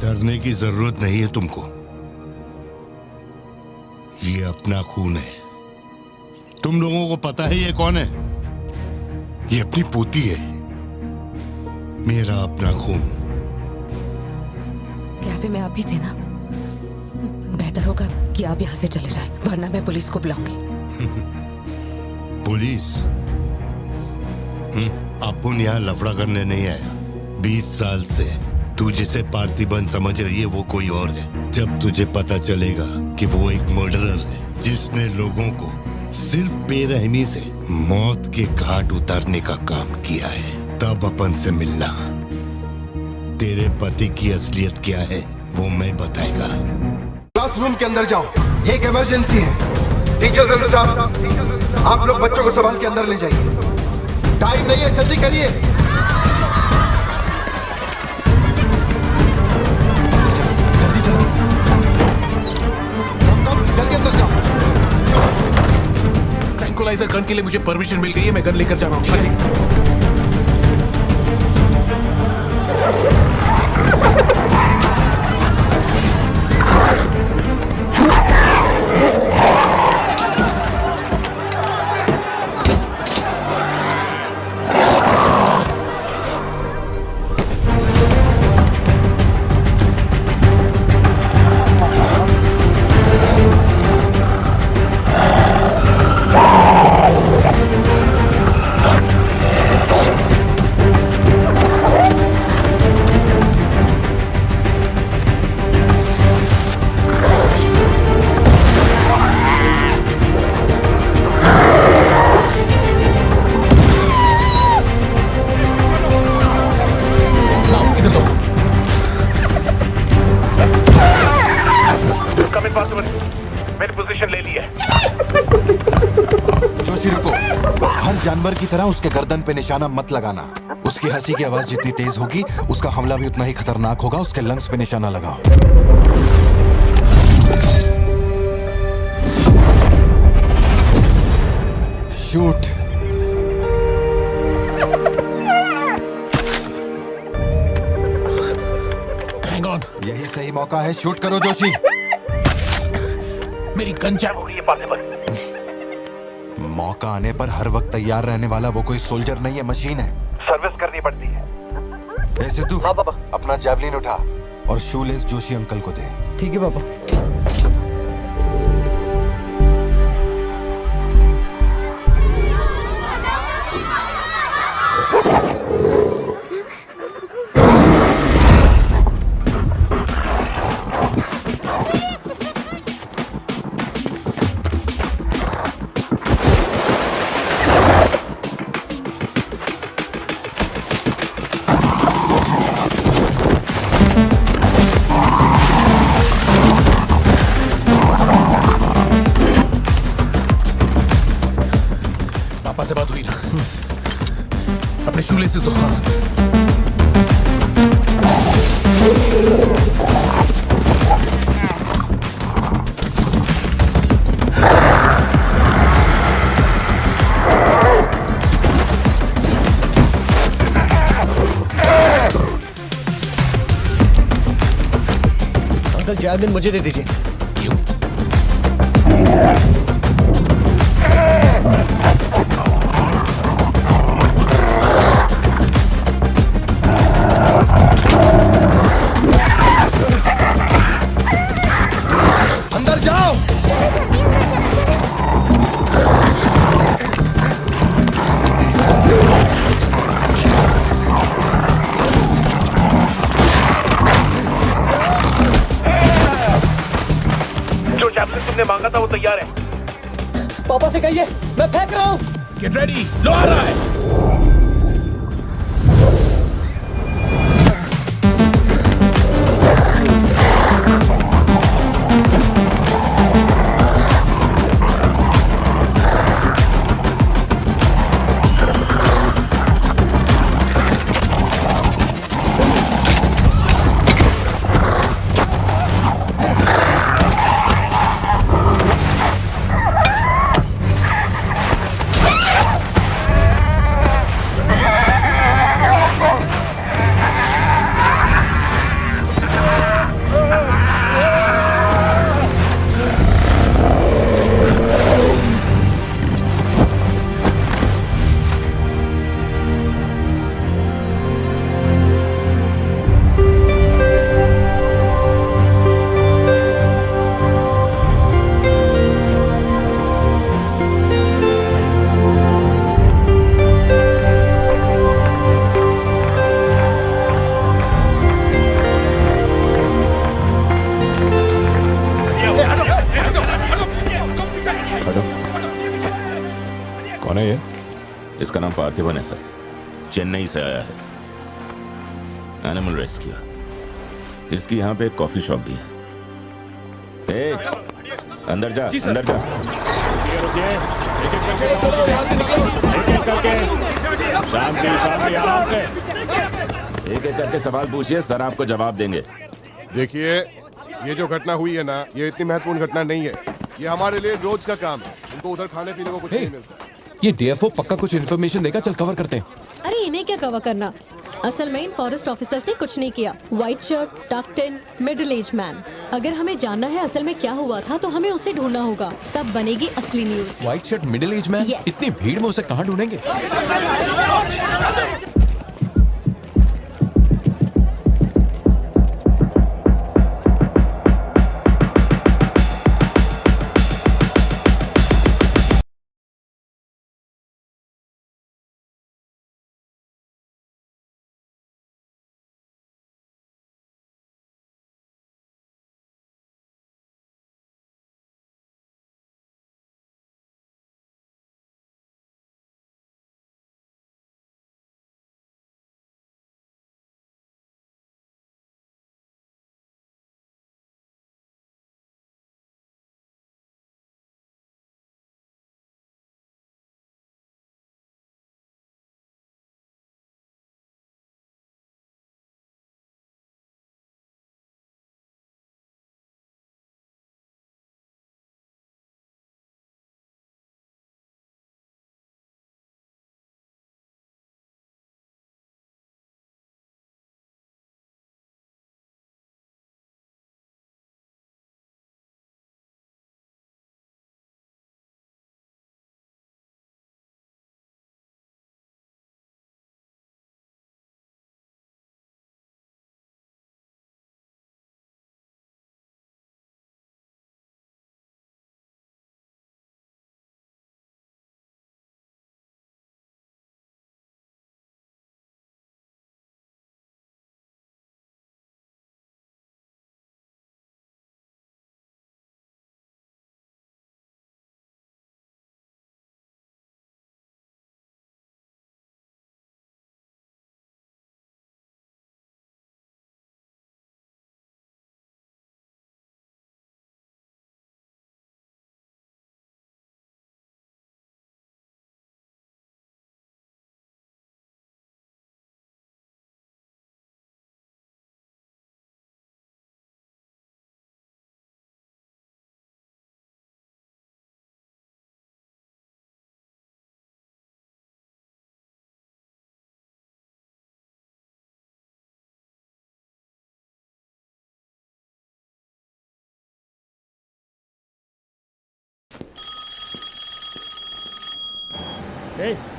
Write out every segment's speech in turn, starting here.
डरने की जरूरत नहीं है तुमको। ये अपना खून है। तुम लोगों को पता है ये कौन है? ये अपनी पोती है। मेरा अपना खून। कैफे में आप भी थे ना? बेहतर होगा कि आप यहाँ से चले जाएं, वरना मैं पुलिस को बुलाऊंगी। पुलिस? अपुन यहाँ लफड़ा करने नहीं आया। 20 साल से तू जिसे पार्थिबन समझ रही है वो कोई और है। जब तुझे पता चलेगा कि वो एक मर्डरर है जिसने लोगों को सिर्फ बेरहमी से मौत के घाट उतारने का काम किया है, तब अपन से मिलना। तेरे पति की असलियत क्या है वो मैं बताएगा। क्लासरूम के अंदर जाओ, एक इमरजेंसी है। टीचर्स अंदर साहब, आप लोग बच्चों को संभाल के अंदर ले जाइए। टाइम नहीं है, जल्दी करिए। जल्दी चलो, जल्दी अंदर जाओ। ट्रैंकुलाइजर गन के लिए मुझे परमिशन मिल गई है, मैं गन लेकर जा रहा हूँ। ठीक है? जानवर की तरह उसके गर्दन पे निशाना मत लगाना। उसकी हंसी की आवाज जितनी तेज होगी उसका हमला भी उतना ही खतरनाक होगा। उसके लंग्स पे निशाना लगाओ। शूट। Hang on. यही सही मौका है, शूट करो जोशी। मेरी गन जैम हो गई है पार्थिबन। मौका आने पर हर वक्त तैयार रहने वाला वो कोई सोल्जर नहीं है, मशीन है। सर्विस करनी पड़ती है। ऐसे तू हाँ पापा। अपना जैवलिन उठा और शूलेस जोशी अंकल को दे। ठीक है पापा। से बात हुई ना? अपने शूलेसेस दो। अंकल जैवलिन मुझे दे दीजिए। क्यों? तुमने मांगा था वो तैयार है। पापा से कहिए मैं फेंक रहा हूँ। गेट रेडी, लो आ रहा है। इसका नाम पार्थिवन है सर, चेन्नई से आया है, एनिमल रेस्क्यू। इसकी यहाँ पे एक कॉफी शॉप भी है। ए, अंदर जा, अंदर जा। रुकिए, एक-एक करके शांति शांति, आराम से। एक-एक करके सवाल पूछिए, सर आपको जवाब देंगे। देखिए, ये जो घटना हुई है ना, ये इतनी महत्वपूर्ण घटना नहीं है। ये हमारे लिए रोज का काम है। उनको उधर खाने पीने को कुछ नहीं मिलता। ये डीएफओ पक्का कुछ इन्फॉर्मेशन देगा, चल कवर करते हैं। अरे इन्हें क्या कवर करना, असल में इन फॉरेस्ट ऑफिसर्स ने कुछ नहीं किया। व्हाइट शर्ट, टक्ड इन, मिडिल एज मैन। अगर हमें जानना है असल में क्या हुआ था तो हमें उसे ढूंढना होगा, तब बनेगी असली news. White shirt, middle age man, इतनी भीड़ में उसे कहाँ ढूंढेंगे?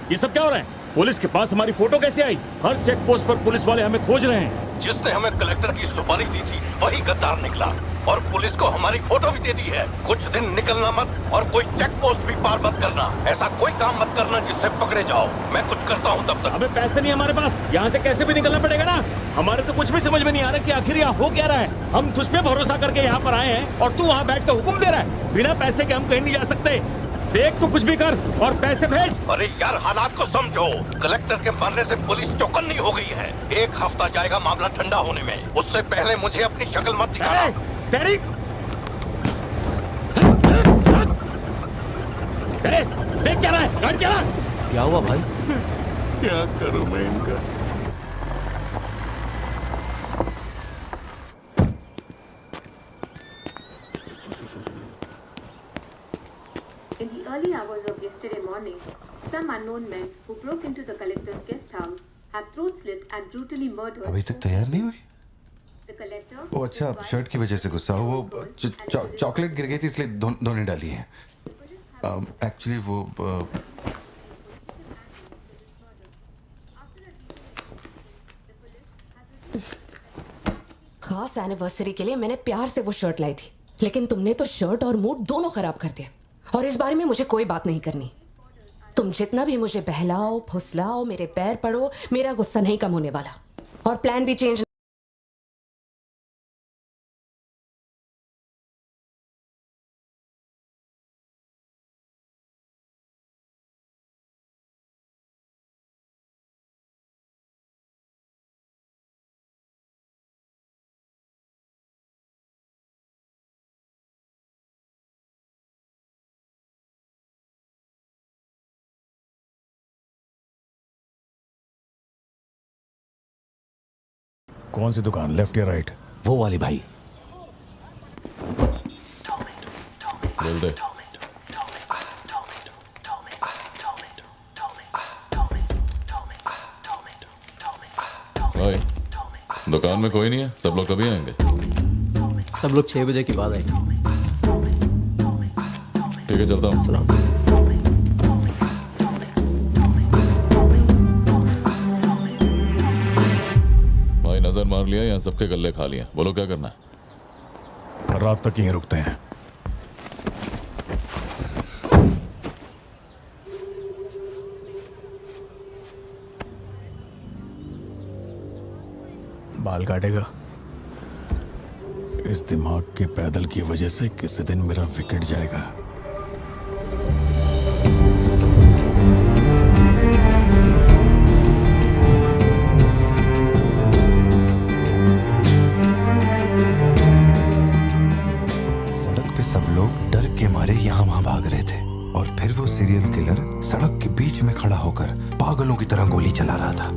ये सब क्या हो रहा है? पुलिस के पास हमारी फोटो कैसे आई? हर चेक पोस्ट पर पुलिस वाले हमें खोज रहे हैं। जिसने हमें कलेक्टर की सुपारी दी थी वही गद्दार निकला और पुलिस को हमारी फोटो भी दे दी है। कुछ दिन निकलना मत और कोई चेक पोस्ट भी पार मत करना। ऐसा कोई काम मत करना जिससे पकड़े जाओ। मैं कुछ करता हूँ तब तक। अबे पैसे नहीं हमारे पास, यहाँ से कैसे भी निकलना पड़ेगा ना। हमारे तो कुछ भी समझ में नहीं आ रहा कि आखिर यहाँ हो क्या रहा है। हम तुझ पे भरोसा करके यहाँ पर आए हैं और तू वहाँ बैठ के हुक्म दे रहा है। बिना पैसे के हम कहीं नहीं जा सकते। देख तो कुछ भी कर और पैसे भेज। अरे यार हालात को समझो। कलेक्टर के मरने से पुलिस चौकन्नी हो गई है। 1 हफ्ता जाएगा मामला ठंडा होने में। उससे पहले मुझे अपनी शक्ल मत दिखाना। तेरी देख क्या रहा है? गाड़ी चला। क्या हुआ भाई? क्या करूं मैं इनका? In the early hours of yesterday morning, some unknown men who broke into the collector's guest house have throat slit and brutally murdered. अभी तक तैयार नहीं हुई? The collector. वो अच्छा शर्ट की वजह से गुस्सा हो। वो चॉकलेट गिर गई थी इसलिए धोने डाली है। एक्चुअली वो खास एनिवर्सरी के लिए मैंने प्यार से वो शर्ट लाई थी, लेकिन तुमने तो शर्ट और मूड दोनों खराब कर दिया। और इस बारे में मुझे कोई बात नहीं करनी। तुम जितना भी मुझे बहलाओ फुसलाओ, मेरे पैर पड़ो, मेरा गुस्सा नहीं कम होने वाला। और प्लान भी चेंज कौन सी दुकान, लेफ्ट या राइट? वो वाली भाई। बोल दे। भाई दुकान में कोई नहीं है, सब लोग कभी आएंगे? सब लोग 6 बजे के बाद आएंगे। ठीक है, चलता हूँ। भाई नजर मार लिया, यहाँ सबके गल्ले खा लिया। बोलो क्या करना है? रात तक यहीं रुकते हैं। बाल काटेगा? इस दिमाग के पैदल की वजह से किसी दिन मेरा विकेट जाएगा। सड़क पे सब लोग डर के मारे यहाँ वहां भाग रहे थे और फिर वो सीरियल किलर सड़क के बीच में खड़ा होकर पागलों की तरह गोली चला रहा था।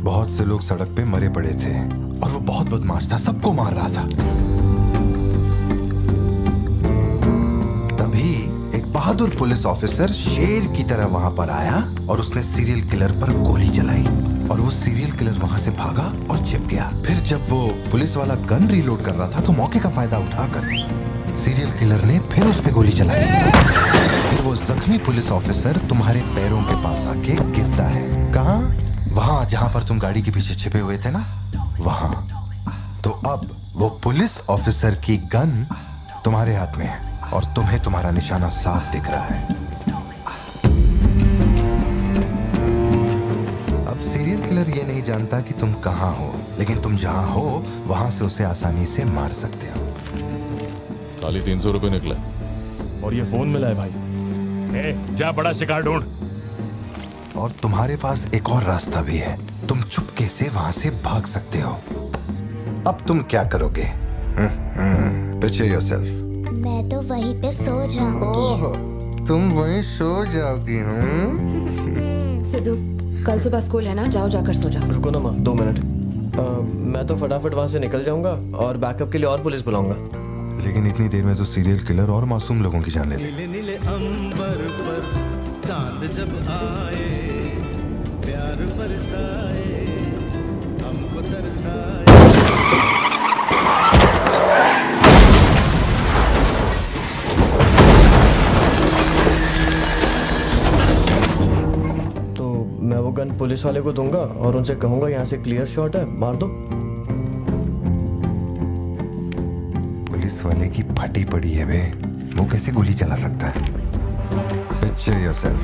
बहुत से लोग सड़क पे मरे पड़े थे और वो बहुत बदमाश था, सबको मार रहा था। तभी एक बहादुर पुलिस ऑफिसर शेर की तरह वहां पर आया और उसने सीरियल किलर पर गोली चलाई और वो सीरियल किलर वहां से भागा और छिप गया। फिर जब वो पुलिस वाला गन रीलोड कर रहा था तो मौके का फायदा उठाकर सीरियल किलर ने फिर उस पे गोली चलाई। फिर वो जख्मी पुलिस ऑफिसर तुम्हारे पैरों के पास आके गिरता है। कहाँ? वहां जहां पर तुम गाड़ी के पीछे छिपे हुए थे ना, वहां। तो अब वो पुलिस ऑफिसर की गन तुम्हारे हाथ में है और तुम्हें तुम्हारा निशाना साफ दिख रहा है। अब सीरियल किलर ये नहीं जानता कि तुम कहां हो, लेकिन तुम जहां हो वहां से उसे आसानी से मार सकते हो। खाली 300 रुपए निकले और ये फोन मिला है भाई। जा बड़ा शिकार ढूंढ। और तुम्हारे पास एक और रास्ता भी है, तुम चुपके से वहां से भाग सकते हो। अब तुम क्या करोगे? Picture yourself. मैं तो वहीं पे सो जाऊंगी। तुम वहीं सो जाओगी? सिद्धू, कल सुबह स्कूल है ना, जाओ जाकर सो जाओ। रुको ना माँ, 2 मिनट। मैं तो फटाफट वहां से निकल जाऊंगा और बैकअप के लिए और पुलिस बुलाऊंगा। लेकिन इतनी देर में तो सीरियल किलर और मासूम लोगों की जान ले लेगा। नीले नीले अंबर पर चांद जब आए, प्यार बरसाए, हमको तरसाए। तो मैं वो गन पुलिस वाले को दूंगा और उनसे कहूंगा यहाँ से क्लियर शॉट है, मार दो। पुलिस वाले की फटी पड़ी है बे, वो कैसे गोली चला सकता है? Picture yourself.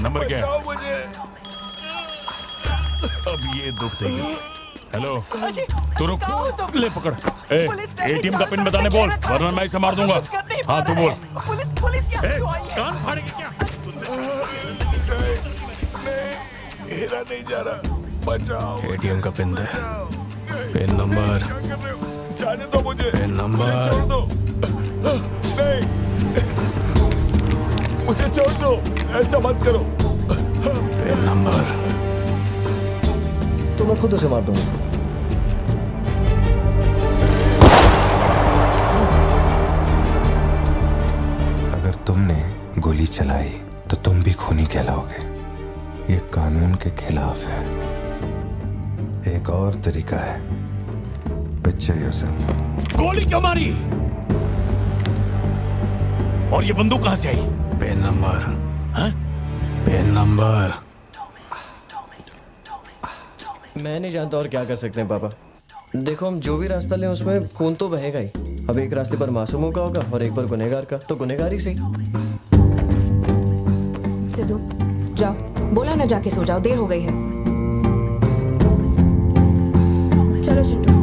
नंबर क्या है? अब ये दुख देगी। हेलो, तू रुक, ले पकड़। एटीएम का पिन बताने बोल, वरना मैं इसे मार दूंगा। हाँ तू बोल। कान फाड़ेगी क्या? मेरा नहीं जा रहा, बचाओ। एटीएम का पिन दे। Pin number. जाने दो मुझे। Pin number. छोड़ दो। नहीं, मुझे छोड़ दो, ऐसा मत करो। Pin number. तो मैं खुद उसे मार दूंगा। अगर तुमने गोली चलाई तो तुम भी खूनी कहलाओगे। ये कानून के खिलाफ है। एक और तरीका है। Picture yourself. गोली क्यों मारी? और ये बंदूक कहां से आई? Pin number. हाँ? Pin number. मैं नहीं जानता और क्या कर सकते हैं पापा। देखो, हम जो भी रास्ता लें उसमें खून तो बहेगा ही। अब एक रास्ते पर मासूमों का होगा और एक पर गुनहगार का, तो गुनहगार ही सही। सिद्धू, जाओ, बोला ना जाके सो जाओ, देर हो गई है। चलो चिंटू।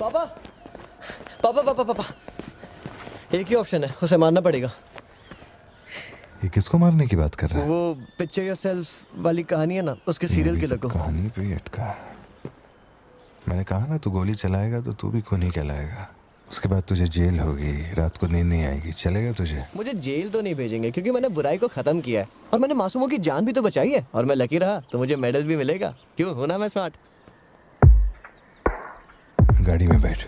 पापा पापा पापा पापा एक ही ऑप्शन है, उसे मारना पड़ेगा। ये किसको मारने की बात कर रहा है? वो पिक्चर योरसेल्फ वाली कहानी है ना, उसके सीरियल किलर को। कहानी पे ही अटका है। मैंने कहा ना, तू गोली चलाएगा तो तू भी खून ही कहलाएगा। उसके बाद तुझे जेल होगी, रात को नींद नहीं आएगी। चलेगा तुझे? मुझे जेल तो नहीं भेजेंगे क्योंकि मैंने बुराई को खत्म किया है और मैंने मासूमों की जान भी तो बचाई है, और मैं लकी रहा तो मुझे मेडल भी मिलेगा। क्यों, हूं ना मैं स्मार्ट? गाड़ी में बैठ।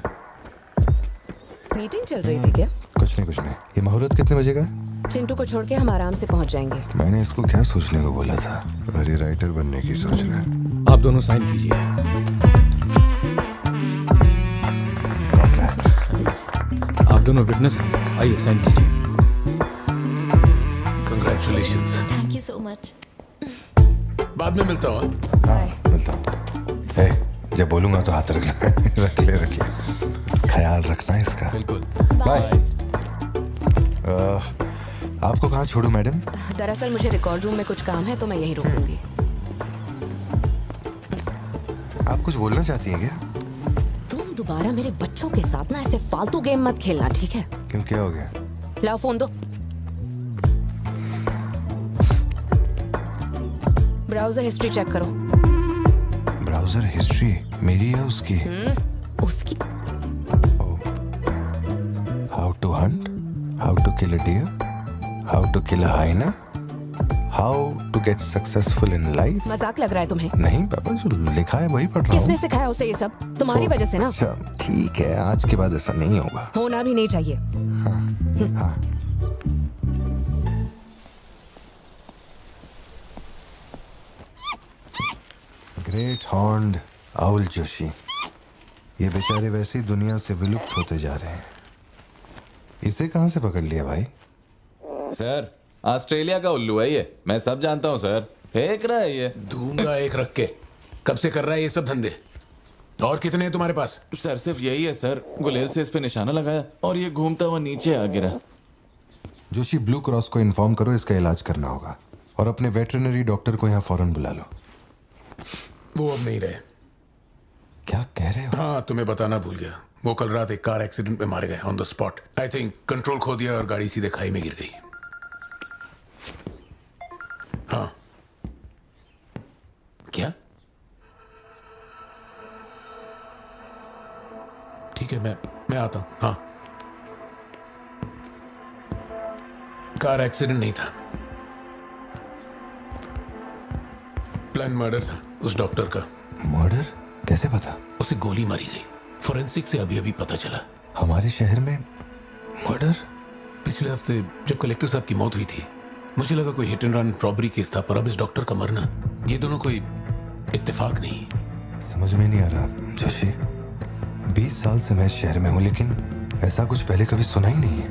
मीटिंग चल रही थी क्या? कुछ नहीं। ये मुहूर्त कितने बजे का? चिंटू को छोड़ के हम आराम से पहुंच जाएंगे। मैंने इसको क्या सोचने को बोला था? अरे राइटर बनने की सोच रहा है। आप दोनों साइन कीजिए। आप दोनों विटनेस हैं, आइए साइन कीजिए। Congratulations. Thank you so much. बाद में मिलता हूँ। हाँ मिलता हूँ। जब बोलूंगा तो हाथ रखना। रख ले। ख्याल रखना इसका। बिल्कुल। बाय। आपको कहाँ छोड़ूं मैडम? दरअसल मुझे रिकॉर्ड रूम में कुछ काम है तो मैं यहीं रुकूंगी। आप कुछ बोलना चाहती हैं क्या? तुम दोबारा मेरे बच्चों के साथ ना ऐसे फालतू गेम मत खेलना, ठीक है? क्यों, क्या हो गया? लाओ फोन दो। ब्राउजर हिस्ट्री चेक करो। ब्राउजर हिस्ट्री मेरी या उसकी? उसकी। How to hunt, how to kill a deer, how to kill a hyena, how to get successful in life. मजाक लग रहा है तुम्हें? नहीं पापा, जो लिखा है वही पढ़ रहा हूँ। किसने सिखाया उसे ये सब? तुम्हारी वजह से ना। अच्छा ठीक है, आज के बाद ऐसा नहीं होगा। होना भी नहीं चाहिए। हाँ। ग्रेट हॉर्न्ड आउल जोशी, ये बेचारे वैसे ही दुनिया से विलुप्त होते जा रहे हैं। इसे कहां से पकड़ लिया भाई? सर ऑस्ट्रेलिया का उल्लू है ये, मैं सब जानता हूँ सर। फेंक रहा है ये। दूंगा एक रख के। कब से कर रहा है ये सब धंधे? और कितने हैं तुम्हारे पास? सर सिर्फ यही है सर, गुलेल से इस पे निशाना लगाया और ये घूमता हुआ नीचे आ गिरा। जोशी, ब्लू क्रॉस को इन्फॉर्म करो, इसका इलाज करना होगा। और अपने वेटरनरी डॉक्टर को यहाँ फौरन बुला लो। वो अब नहीं रहे। क्या कह रहे हो? हाँ, तुम्हें बताना भूल गया। वो कल रात एक कार एक्सीडेंट में मारे गए on the spot. I think control खो दिया और गाड़ी सीधे खाई में गिर गई। हाँ। क्या? ठीक है, मैं आता हूं। हाँ, कार एक्सीडेंट नहीं था, प्लान मर्डर था उस डॉक्टर का। मर्डर? कैसे पता? उसे गोली मारी गई। फोरेंसिक से अभी अभी पता चला। हमारे शहर में मर्डर? पिछले हफ्ते जब कलेक्टर साहब की मौत हुई थी, मुझे लगा कोई hit and run robbery case था, पर अब इस डॉक्टर का मरना, ये दोनों कोई इत्तेफाक नहीं। समझ में नहीं आ रहा जोशी। 20 साल से मैं इस शहर में हूँ, लेकिन ऐसा कुछ पहले कभी सुना ही नहीं है।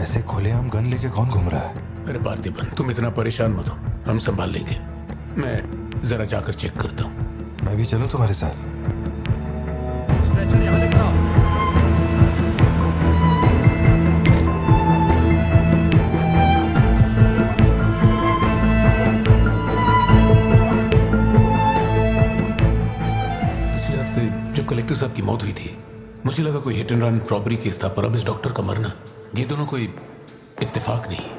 ऐसे खुलेआम गन लेके कौन घूम रहा है? अरे पार्थिबन, तुम इतना परेशान मत हो, हम संभाल लेंगे। मैं जरा जाकर चेक करता हूँ। मैं भी चलूं तुम्हारे साथ? पिछले हफ्ते जब कलेक्टर साहब की मौत हुई थी, मुझे लगा कोई hit and run robbery case था, पर अब इस डॉक्टर का मरना, ये दोनों कोई इत्तेफाक नहीं।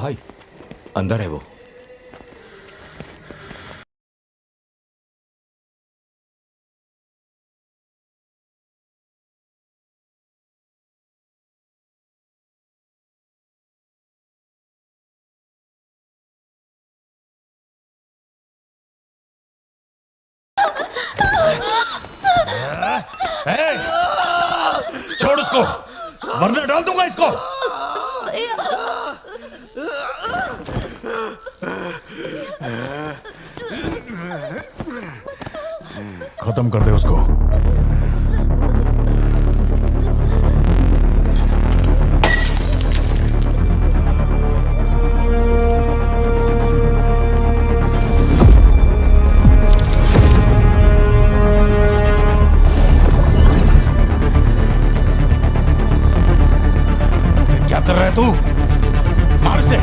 भाई अंदर है वो। छोड़ उसको, वरना डाल दूंगा इसको। खत्म कर दे उसको। क्या कर रहा है तू? मार उसे।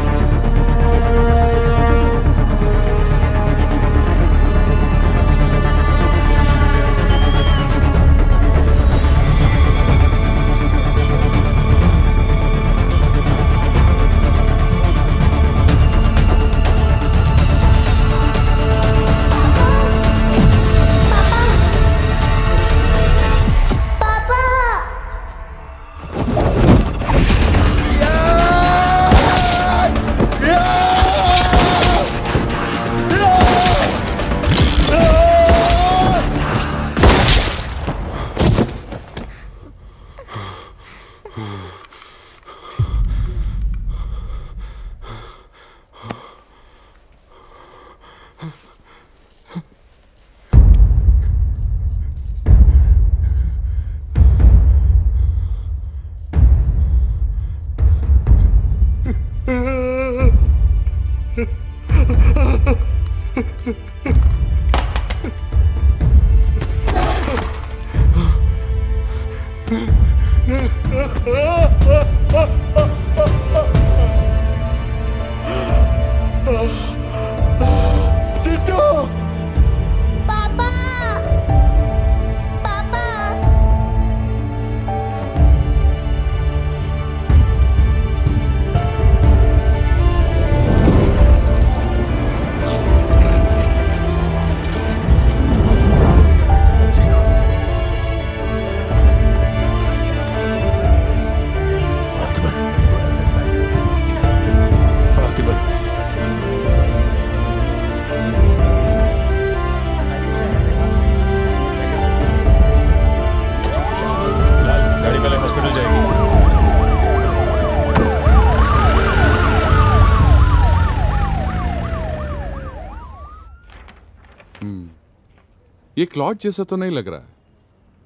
ये क्लॉट जैसा तो नहीं लग रहा है।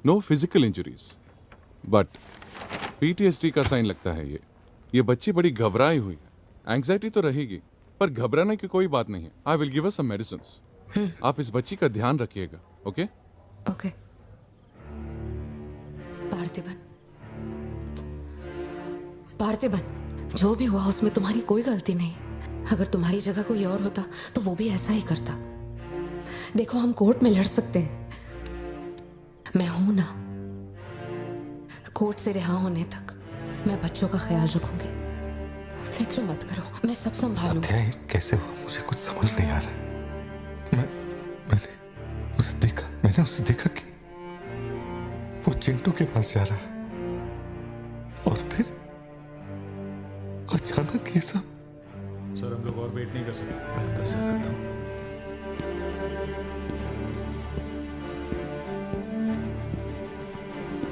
No physical injuries, but PTSD का साइन लगता है ये बच्ची बड़ी घबराई हुई है। एंग्जाइटी तो रहेगी, पर घबराने की कोई बात नहीं है। I will give her some medicine. आप इस बच्ची का ध्यान रखिएगा। Okay okay. पार्थिबन, पार्थिबन, जो भी हुआ उसमें तुम्हारी कोई गलती नहीं है। अगर तुम्हारी जगह कोई और होता तो वो भी ऐसा ही करता। देखो, हम कोर्ट में लड़ सकते हैं, मैं हूं ना। कोर्ट से रिहा होने तक मैं बच्चों का ख्याल रखूंगी। फिक्र मत करो, मैं सब संभालूंगी। सत्या, ये कैसे हुआ मुझे कुछ समझ नहीं आ रहा। मैंने उसे देखा कि वो चिंटू के पास जा रहा है और फिर अचानक ये सब। सर, हम लोग और वेट नहीं कर सकते। मैं अंदर जा सकता हूँ?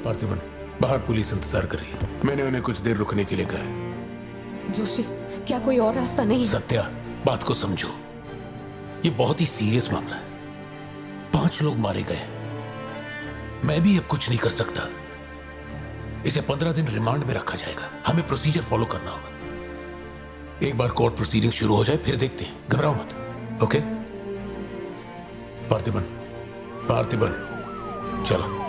पार्थिबन, बाहर पुलिस इंतजार कर रही है। मैंने उन्हें कुछ देर रुकने के लिए कहा है। जोशी, क्या कोई और रास्ता नहीं? सत्या, बात को समझो। ये बहुत ही सीरियस मामला है। 5 लोग मारे गए। मैं भी अब कुछ नहीं कर सकता। इसे 15 दिन रिमांड में रखा जाएगा। हमें प्रोसीजर फॉलो करना होगा। एक बार कोर्ट प्रोसीडिंग शुरू हो जाए फिर देखते हैं। घबराओ मत। ओके? पार्थिबन, पार्थिबन, चलो।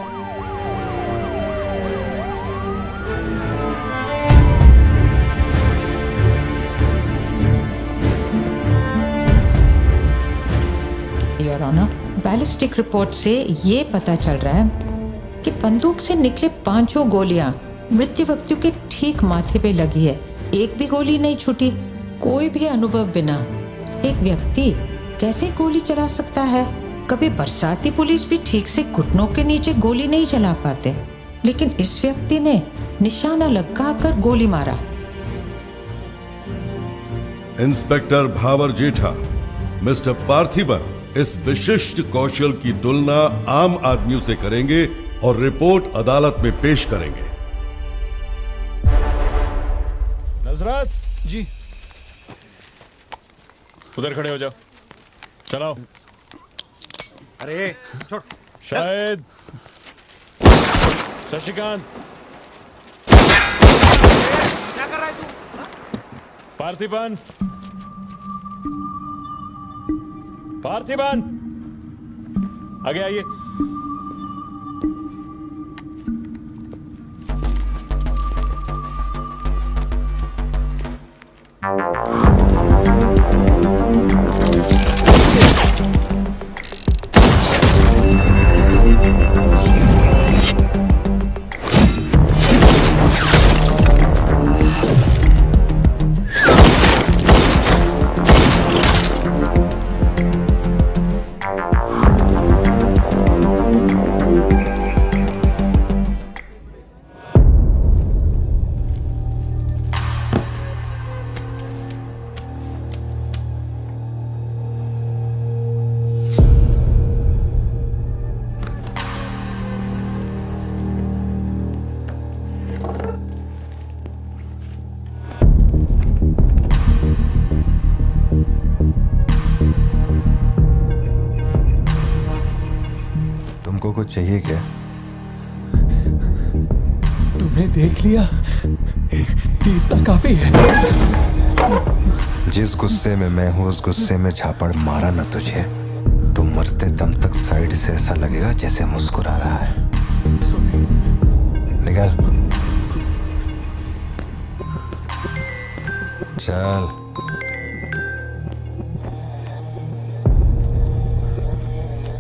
योर ऑनर, बैलिस्टिक रिपोर्ट से ये पता चल रहा है कि बंदूक से निकले 5 गोलियां मृत्यु व्यक्ति के ठीक माथे पे लगी है। एक भी गोली नहीं छूटी। कोई भी अनुभव बिना एक व्यक्ति कैसे गोली चला सकता है? कभी बरसाती पुलिस भी ठीक से घुटनों के नीचे गोली नहीं चला पाते, लेकिन इस व्यक्ति ने निशाना लगाकर गोली मारा। इंस्पेक्टर भावर जेठा, मिस्टर पार्थिबन इस विशिष्ट कौशल की तुलना आम आदमियों से करेंगे और रिपोर्ट अदालत में पेश करेंगे। नजरत जी, उधर खड़े हो जाओ। चलाओ। अरे छोड़। शायद शशिकांत, क्या कर रहा है तू? पार्थिबन, पार्थिबन, आगे आइए। कुछ चाहिए क्या? तुमने देख लिया, इतना काफी है। जिस गुस्से में मैं हूं उस गुस्से में झापड़ मारा ना तुझे, तो मरते दम तक साइड से ऐसा लगेगा जैसे मुस्कुरा रहा है। निकल चल।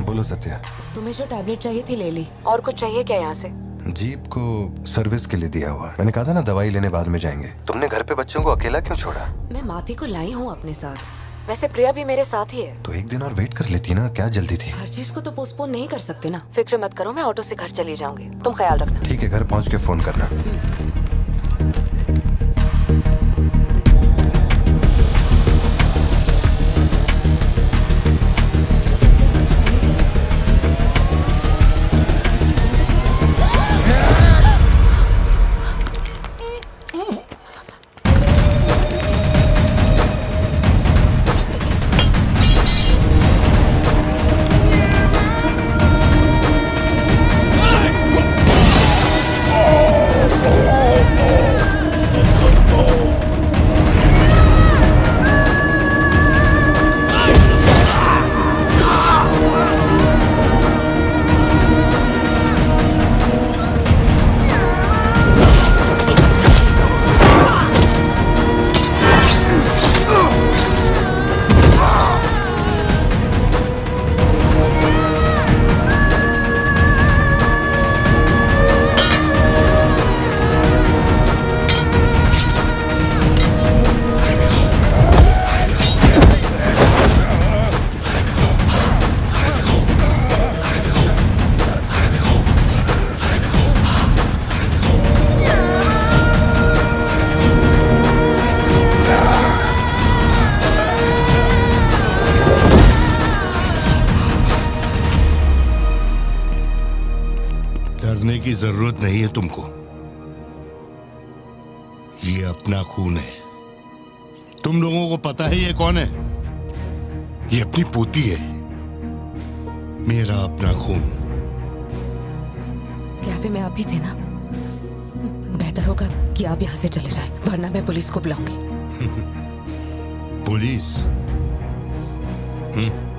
बोलो सत्या। तुम्हें जो टैबलेट चाहिए थी ले ली, और कुछ चाहिए क्या यहाँ से? जीप को सर्विस के लिए दिया हुआ। मैंने कहा था ना दवाई लेने बाद में जाएंगे। तुमने घर पे बच्चों को अकेला क्यों छोड़ा? मैं माथी को लाई हूँ अपने साथ। वैसे प्रिया भी मेरे साथ ही है। तो एक दिन और वेट कर लेती ना, क्या जल्दी थी? हर चीज को तो पोस्टपोन नहीं कर सकते ना। फिक्र मत करो, मैं ऑटो से घर चली जाऊंगी, तुम ख्याल रखना। ठीक है, घर पहुँच के फोन करना। डरने की जरूरत नहीं है तुमको। ये अपना खून है। तुम लोगों को पता है ये कौन है? ये अपनी पोती है। मेरा अपना खून। कैफे में आप भी थे ना? बेहतर होगा कि आप यहाँ से चले जाएं, वरना मैं पुलिस को बुलाऊंगी। पुलिस?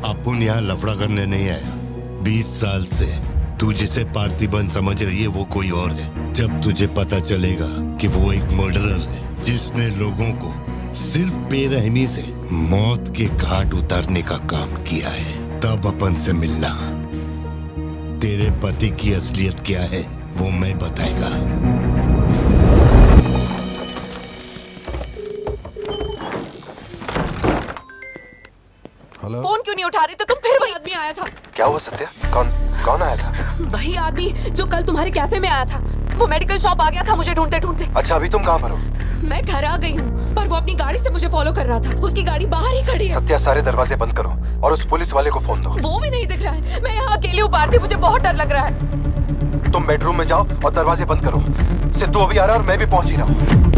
अपुन यहाँ लफड़ा करने नहीं आया। 20 साल से तू जिसे पार्थिबन समझ रही है वो कोई और है। जब तुझे पता चलेगा कि वो एक मर्डरर है जिसने लोगों को सिर्फ बेरहमी से मौत के घाट उतारने का काम किया है, तब अपन से मिलना। तेरे पति की असलियत क्या है वो मैं बताएगा। नहीं उठा रहे थे तुम, फिर वही आदमी आया था। क्या हुआ सत्या? कौन आया था? वही आदमी जो कल तुम्हारे कैफे में आया था। वो मेडिकल शॉप आ गया था मुझे ढूंढते ढूंढते। अच्छा, अभी तुम कहाँ पर हो? मैं घर आ गई हूँ, पर वो अपनी गाड़ी से मुझे फॉलो कर रहा था। उसकी गाड़ी बाहर ही खड़ी है। सत्या, सारे दरवाजे बंद करो और उस पुलिस वाले को फोन दो। वो भी नहीं दिख रहा है। मैं यहाँ अकेली हूँ पार्थी, मुझे बहुत डर लग रहा है। तुम बेडरूम में जाओ और दरवाजे बंद करो। सिद्धू अभी आ रहा है और मैं भी पहुंच ही रहा हूँ।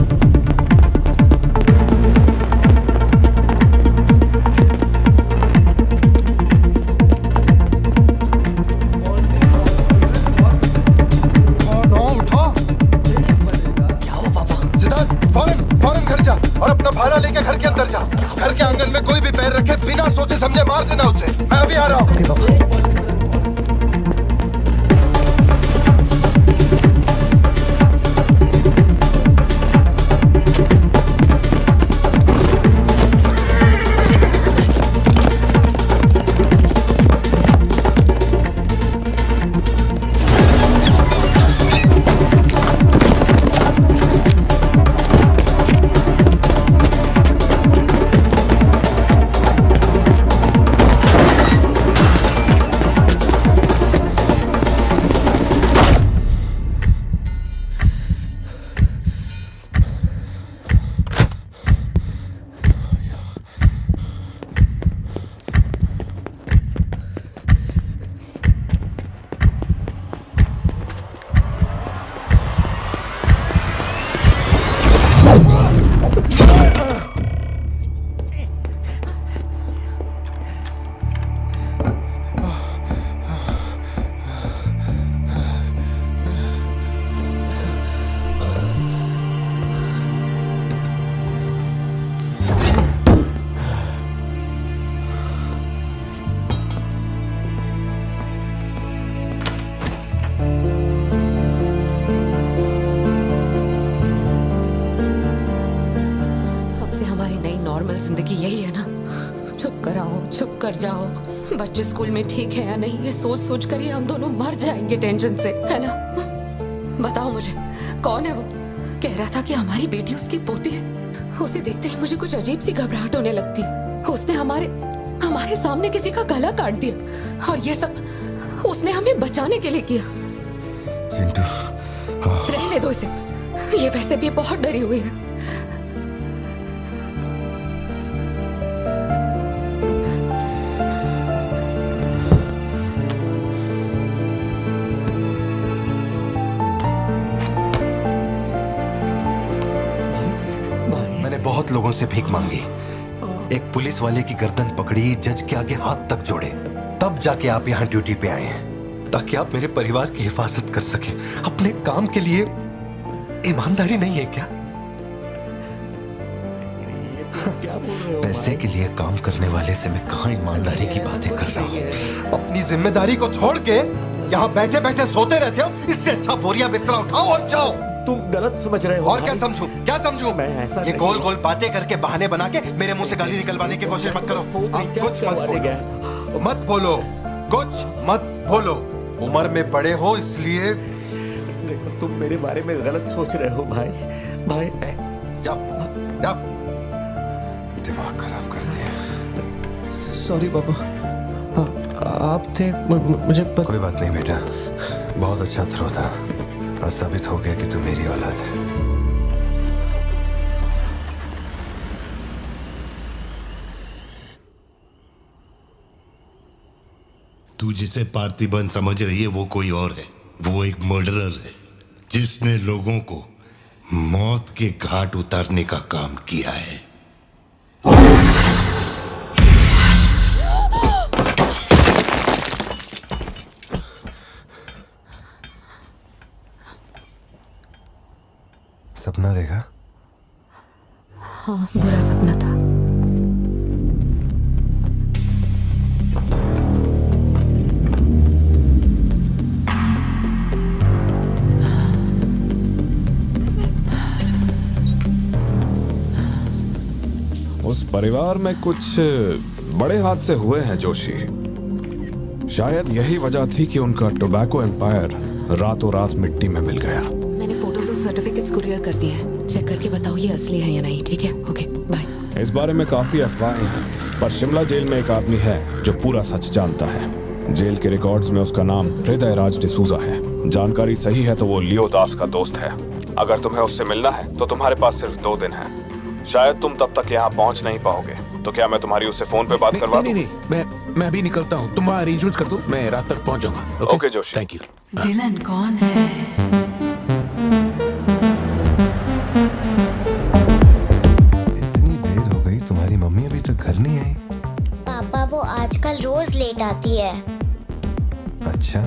फौरन घर जा और अपना भाला लेके घर के अंदर जा। घर के आंगन में कोई भी पैर रखे बिना सोचे समझे मार देना उसे। मैं अभी आ रहा हूँ। जिंदगी यही है ना, चुप कर आओ, चुप कर जाओ। बच्चे स्कूल में ठीक है या नहीं, ये सोच सोच कर ही हम दोनों मर जाएंगे टेंशन से, है ना? बताओ मुझे, कौन है वो? कह रहा था कि हमारी बेटी उसकी पोती है। उसे देखते ही मुझे कुछ अजीब सी घबराहट होने लगती है। उसने हमारे सामने किसी का गला काट दिया, और ये सब उसने हमें बचाने के लिए किया। चिंटू, रहने दो इसे, ये वैसे भी बहुत डरी हुई है। बहुत लोगों से भीख मांगी, एक पुलिस वाले की गर्दन पकड़ी, जज के आगे हाथ तक जोड़े, तब जाके आप यहाँ ड्यूटी पे आए हैं, ताकि आप मेरे परिवार की हिफाजत कर सके। अपने काम के लिए ईमानदारी नहीं है क्या? क्या बोल रहे हो? पैसे के लिए काम करने वाले से मैं कहाँ ईमानदारी की बातें कर रहा हूँ? अपनी जिम्मेदारी को छोड़ के यहाँ बैठे बैठे सोते रहते हो। इससे अच्छा बोरिया बिस्तरा उठाओ और जाओ। तुम गलत समझ रहे हो। और क्या समझूं? क्या समझूं? मैं ऐसा ये गोल गोल बातें करके बहाने बना के मेरे मुंह से गाली निकलवाने की कोशिश मत करो। आप कुछ मत बोलो, कुछ मत बोलो। उम्र में बड़े हो इसलिए। देखो, तुम मेरे बारे में गलत सोच रहे हो भाई। जाओ जाओ, दिमाग खराब कर दिया। सॉरी पापा, आप थे मुझे कोई बात नहीं बेटा, बहुत अच्छा थ्रो था। आज साबित हो गया कि तू मेरी औलाद है। तू जिसे पार्थिबन समझ रही है वो कोई और है। वो एक मर्डरर है जिसने लोगों को मौत के घाट उतारने का काम किया है। सपना देखा? हाँ, बुरा सपना था। उस परिवार में कुछ बड़े हादसे हुए हैं जोशी। शायद यही वजह थी कि उनका टोबैको एम्पायर रातों रात मिट्टी में मिल गया। मैंने फोटोज और सर्टिफिकेट्स कुरियर कर दिए हैं। चेक करके बताओ ये असली है या नहीं। ठीक है? Okay, bye. इस बारे में काफी अफवाहें हैं। पर शिमला जेल में एक आदमी है जो पूरा सच जानता है। जेल के रिकॉर्ड्स में उसका नाम हृदय राज डिसूजा है। जानकारी सही है तो वो लियो दास का दोस्त है। अगर तुम्हें उससे मिलना है तो तुम्हारे पास सिर्फ 2 दिन है। शायद तुम तब तक यहाँ पहुँच नहीं पाओगे, तो क्या मैं तुम्हारी उससे फोन पे बात करवा दूं? नहीं, मैं अभी निकलता हूँ। तुम वहाँ अरेंजमेंट कर दो, मैं रात तक पहुँच जाऊंगा। Okay Joshi, thank you. Villain कौन है? इतनी देर हो गई, तुम्हारी मम्मी अभी तक घर नहीं आई? पापा वो आजकल रोज लेट आती है। अच्छा,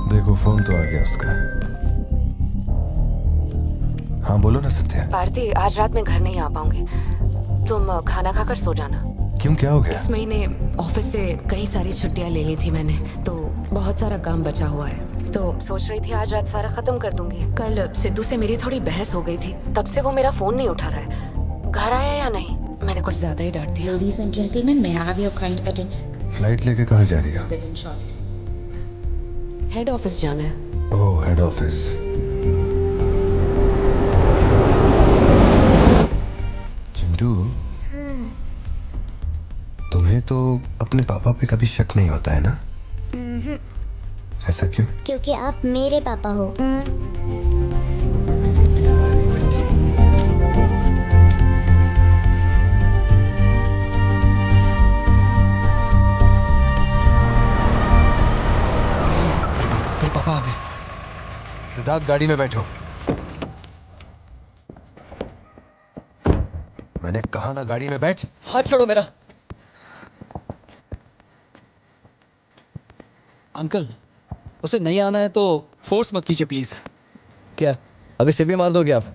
देखो फोन तो आ गया उसका। हाँ बोलो ना सत्या। भारती, आज रात में घर नहीं आ पाऊंगी। तुम खाना खाकर सो जाना। क्यों, क्या हो गया? इस महीने ऑफिस से कई सारी छुट्टियां ले ली थी मैंने, तो बहुत सारा काम बचा हुआ है। तो सोच रही थी आज रात सारा खत्म कर दूंगी। कल सिद्धू से मेरी थोड़ी बहस हो गई थी, तब से वो मेरा फोन नहीं उठा रहा है। घर आया या नहीं? मैंने कुछ ज्यादा ही डांट दिया। Ladies and gentlemen, may I have your kind attention? Flight लेके कहाँ जा रही हो? हेड ऑफिस जाना है। ओह, हेड ऑफिस। चिंटू, तुम्हें तो अपने पापा पे कभी शक नहीं होता है ना? ऐसा क्यों? क्योंकि आप मेरे पापा हो। पापा आ गए। सिद्धार्थ, गाड़ी में बैठो। मैंने कहा ना गाड़ी में बैठ। हाथ छोड़ो मेरा। अंकल, उसे नहीं आना है तो फोर्स मत कीजिए प्लीज। क्या अभी से भी मार दोगे आप?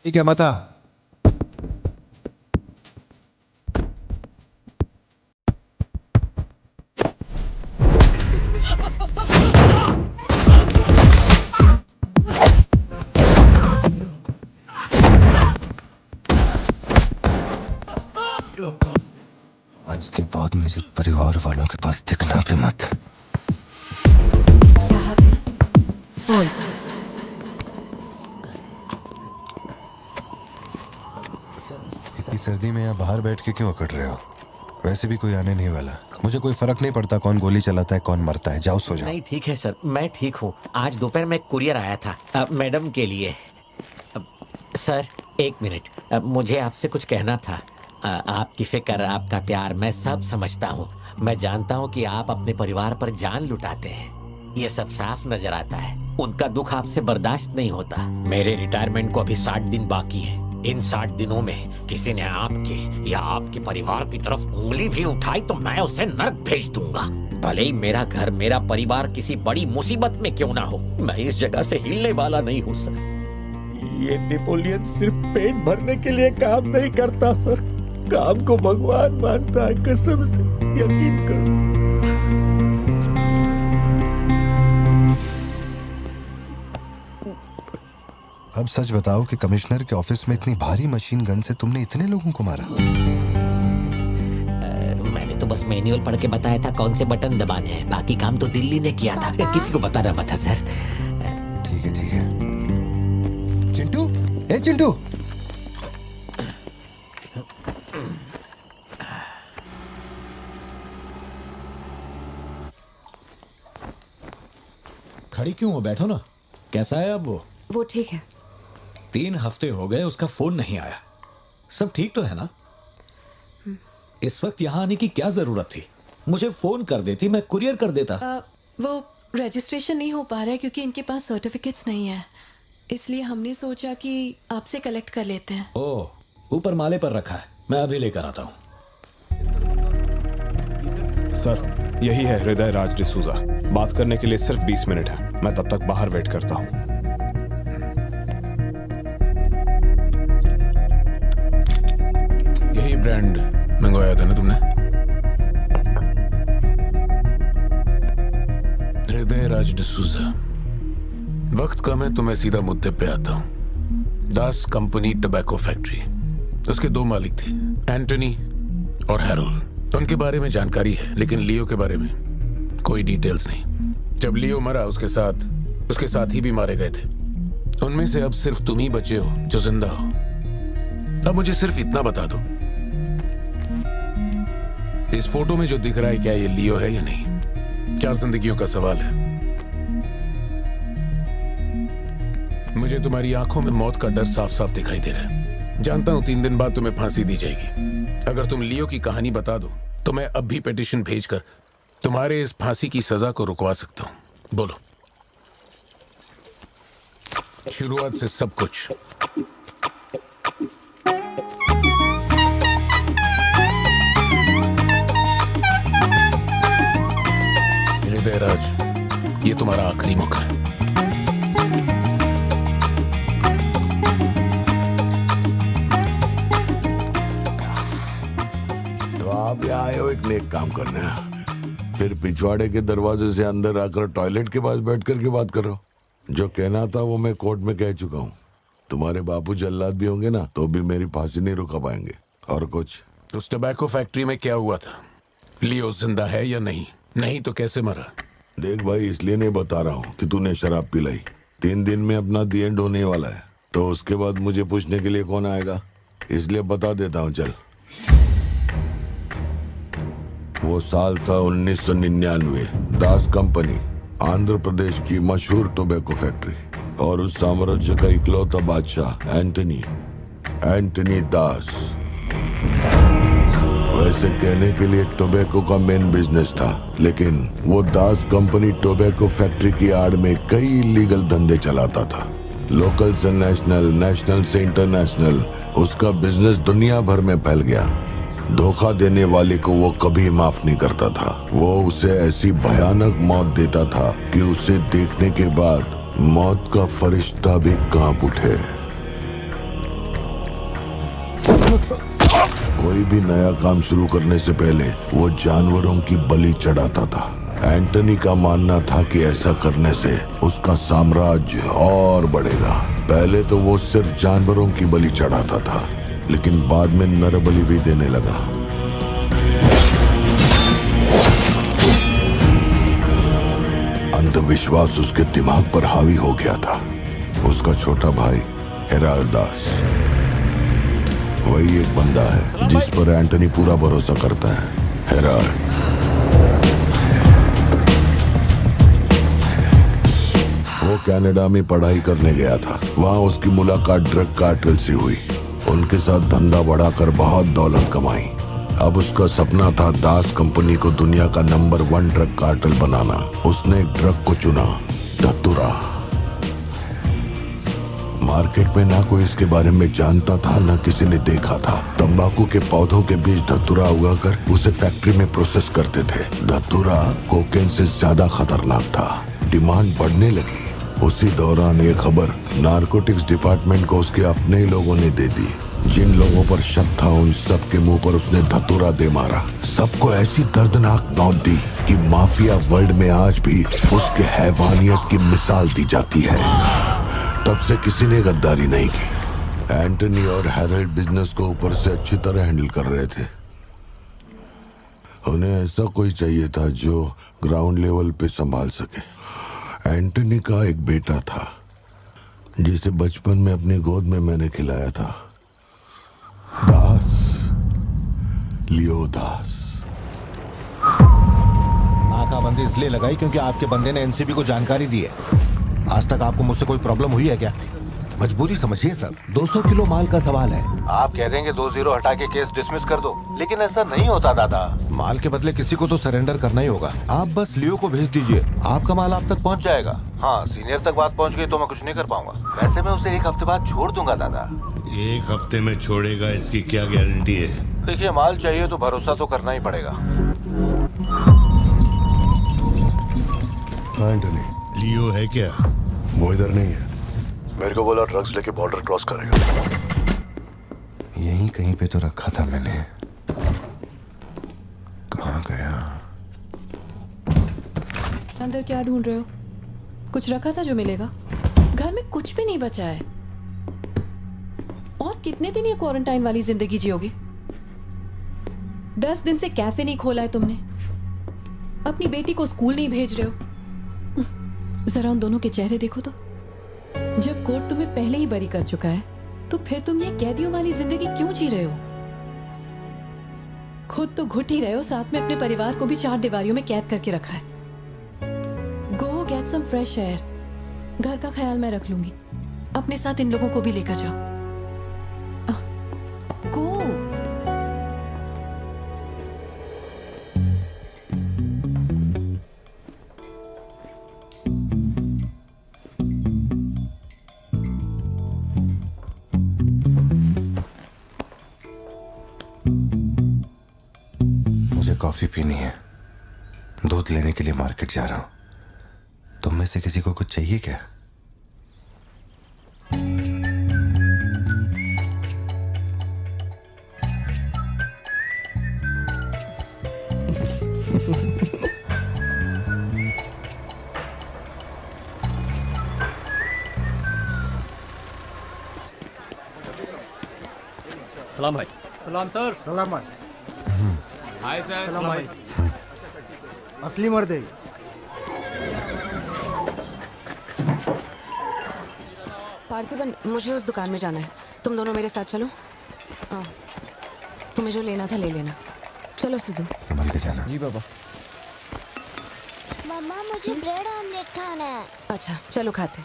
ठीक है, मत आ। आज के बाद मेरे परिवार वालों के पास दिखना भी मत। इतनी सर्दी में यहाँ बाहर बैठ के क्यों अकड़ रहे हो? वैसे भी कोई आने नहीं वाला। मुझे कोई फर्क नहीं पड़ता कौन गोली चलाता है कौन मरता है। जाओ सो जाओ। नहीं ठीक है सर, मैं ठीक हूँ। आज दोपहर में कुरियर आया था मैडम के लिए। सर 1 मिनट, मुझे आपसे कुछ कहना था। आपकी फिक्र, आपका प्यार मैं सब समझता हूँ। मैं जानता हूँ कि आप अपने परिवार पर जान लुटाते हैं, ये सब साफ नजर आता है। उनका दुख आपसे बर्दाश्त नहीं होता। मेरे रिटायरमेंट को अभी 60 दिन बाकी हैं। इन 60 दिनों में किसी ने आपके या आपके परिवार की तरफ उंगली भी उठाई तो मैं उसे नर्क भेज दूंगा। भले ही मेरा घर, मेरा परिवार किसी बड़ी मुसीबत में क्यों ना हो, मैं इस जगह से हिलने वाला नहीं हूँ सर। ये नेपोलियन सिर्फ पेट भरने के लिए काम नहीं करता सर, काम को भगवान मानता है। कसम से यकीन करो। अब सच बताओ कि कमिश्नर के ऑफिस में इतनी भारी मशीन गन से तुमने इतने लोगों को मारा? मैंने तो बस मैनुअल पढ़ के बताया था कौन से बटन दबाने हैं। बाकी काम तो दिल्ली ने किया था, किसी को बताना मत था सर। ठीक है ठीक है। चिंटू, ए चिंटू। खड़ी क्यों हो? बैठो ना। कैसा है अब वो ठीक है। 3 हफ्ते हो गए, उसका फोन नहीं आया। सब ठीक तो है ना? इस वक्त यहाँ आने की क्या जरूरत थी? मुझे फोन कर देती, मैं कुरियर कर देता। वो रजिस्ट्रेशन नहीं हो पा रहा है क्योंकि इनके पास सर्टिफिकेट्स नहीं है, इसलिए हमने सोचा कि आपसे कलेक्ट कर लेते हैं। ओह, ऊपर माले पर रखा है, मैं अभी लेकर आता हूँ। सर, यही है हृदय राज डिसूजा। बात करने के लिए सिर्फ 20 मिनट है। मैं तब तक बाहर वेट करता हूँ। यही ब्रांड मंगवाया था ना तुमने? हृदय राज डिसूजा। वक्त कम है तो मैं सीधा मुद्दे पे आता हूँ। दास कंपनी टोबैको फैक्ट्री, उसके 2 मालिक थे, एंटनी और हैरोल्ड। उनके बारे में जानकारी है, लेकिन लियो के बारे में कोई डिटेल्स नहीं। जब लियो मरा उसके साथी भी मारे गए थे। उनमें से अब सिर्फ तुम ही बचे हो जो जिंदा हो। अब मुझे सिर्फ इतना बता दो, इस फोटो में जो दिख रहा है क्या ये लियो है या नहीं? 4 जिंदगियों का सवाल है। मुझे तुम्हारी आंखों में मौत का डर साफ साफ दिखाई दे रहा है। जानता हूं 3 दिन बाद तुम्हें फांसी दी जाएगी। अगर तुम लियो की कहानी बता दो तो मैं अब भी पिटीशन भेजकर तुम्हारे इस फांसी की सजा को रुकवा सकता हूं। बोलो, शुरुआत से सब कुछ। हृदयराज, ये तुम्हारा आखिरी मौका है। तो आप यहाँ आए हो एक नेक काम करने, फिर पिछवाड़े के दरवाजे से अंदर आकर टॉयलेट के पास बैठ कर के बात कर रहे हो। जो कहना था वो मैं कोर्ट में कह चुका हूँ। तुम्हारे बापू जल्लाद भी होंगे ना तो भी मेरी फांसी नहीं रुका पाएंगे। और कुछ? उस टबैको फैक्ट्री में क्या हुआ था? लियो जिंदा है या नहीं? नहीं तो कैसे मरा? देख भाई, इसलिए नहीं बता रहा हूँ कि तूने शराब पिलाई। 3 दिन में अपना दी एंड होने वाला है, तो उसके बाद मुझे पूछने के लिए कौन आएगा? इसलिए बता देता हूँ। चल, वो साल था 1999। दास कंपनी, आंध्र प्रदेश की मशहूर टोबैको फैक्ट्री, और उस साम्राज्य का इकलौता बादशाह एंटनी दास। वैसे कहने के लिए टोबैको का मेन बिजनेस था, लेकिन वो दास कंपनी टोबैको फैक्ट्री की आड़ में कई इलीगल धंधे चलाता था। लोकल से नेशनल, नेशनल से इंटरनेशनल, उसका बिजनेस दुनिया भर में फैल गया। धोखा देने वाले को वो कभी माफ नहीं करता था। वो उसे ऐसी भयानक मौत देता था कि उसे देखने के बाद मौत का फरिश्ता भी कांप उठे। कोई भी नया काम शुरू करने से पहले वो जानवरों की बलि चढ़ाता था। एंटनी का मानना था कि ऐसा करने से उसका साम्राज्य और बढ़ेगा। पहले तो वो सिर्फ जानवरों की बलि चढ़ाता था, लेकिन बाद में नर बलि भी देने लगा। अंधविश्वास उसके दिमाग पर हावी हो गया था। उसका छोटा भाई हेराल्ड दास, वही एक बंदा है जिस पर एंटनी पूरा भरोसा करता है। हेराल्ड वो कनाडा में पढ़ाई करने गया था। वहाँ उसकी मुलाकात ड्रग कार्टेल से हुई। उनके साथ धंधा बढ़ाकर बहुत दौलत कमाई। अब उसका सपना था दास कंपनी को दुनिया का नंबर 1 ड्रग कार्टेल बनाना। उसने एक ड्रग को चुना, धतूरा। मार्केट में ना कोई इसके बारे में जानता था, ना किसी ने देखा था। तंबाकू के पौधों के बीच धतूरा उगाकर उसे फैक्ट्री में प्रोसेस करते थे। धतूरा कोकेन से ज्यादा खतरनाक था। डिमांड बढ़ने लगी। उसी दौरान ये खबर नारकोटिक्स डिपार्टमेंट को उसके अपने ही लोगों ने दे दी। जिन लोगों पर शक था उन सब के मुंह पर उसने धतूरा दे मारा। सबको ऐसी दर्दनाक मौत दी कि माफिया वर्ल्ड में आज भी उसके हैवानियत की मिसाल दी जाती है। तब से किसी ने गद्दारी नहीं की। एंटनी और हैरल्ड बिजनेस को ऊपर से अच्छी तरह हैंडल कर रहे थे। उन्हें ऐसा कोई चाहिए था जो ग्राउंड लेवल पे संभाल सके। एंटनी का एक बेटा था जिसे बचपन में अपनी गोद में मैंने खिलाया था, दास, लियो दास। नाकाबंदी इसलिए लगाई क्योंकि आपके बंदे ने एनसीबी को जानकारी दी है। आज तक आपको मुझसे कोई प्रॉब्लम हुई है क्या? मजबूरी समझिए सर, 200 किलो माल का सवाल है। आप कह देंगे 2-0 हटा के केस डिसमिस कर दो, लेकिन ऐसा नहीं होता दादा। माल के बदले किसी को तो सरेंडर करना ही होगा। आप बस लियो को भेज दीजिए, आपका माल आप तक पहुंच जाएगा। हाँ, सीनियर तक बात पहुंच गई तो मैं कुछ नहीं कर पाऊंगा। वैसे मैं उसे 1 हफ्ते बाद छोड़ दूंगा दादा। 1 हफ्ते में छोड़ेगा, इसकी क्या गारंटी है? देखिए, माल चाहिए तो भरोसा तो करना ही पड़ेगा। एंटनी, लियो है क्या? वो इधर नहीं है। मेरे को बोला ड्रग्स लेके बॉर्डर क्रॉस करेगा। यहीं कहीं पे तो रखा था मैंने। कहाँ गया? अंदर क्या ढूंढ रहे हो? कुछ रखा था जो मिलेगा? घर में कुछ भी नहीं बचा है। और कितने दिन ये क्वारंटाइन वाली जिंदगी जियोगी? 10 दिन से कैफे नहीं खोला है तुमने। अपनी बेटी को स्कूल नहीं भेज रहे हो। जरा उन दोनों के चेहरे देखो तो। जब कोर्ट तुम्हें पहले ही बरी कर चुका है तो फिर तुम ये कैदियों वाली जिंदगी क्यों जी रहे हो? खुद तो घुट ही रहे हो, साथ में अपने परिवार को भी 4 दीवारियों में कैद करके रखा है। Go get some fresh air. घर का ख्याल मैं रख लूंगी। अपने साथ इन लोगों को भी लेकर जाओ। गो। मुझे कॉफी पीनी है, दूध लेने के लिए मार्केट जा रहा हूं। तुम में से किसी को कुछ चाहिए क्या? सलाम भाई। सलाम सर। सलाम भाई। Hi sir. सलाम भाई। असली मर्द है। पार्थिबन, मुझे उस दुकान में जाना है, तुम दोनों मेरे साथ चलो। तुम्हें जो लेना था ले लेना। चलो सिद्धू। संभल के जाना। जी बाबा। मम्मा मुझे ब्रेड ऑमलेट खाना है। अच्छा चलो खाते।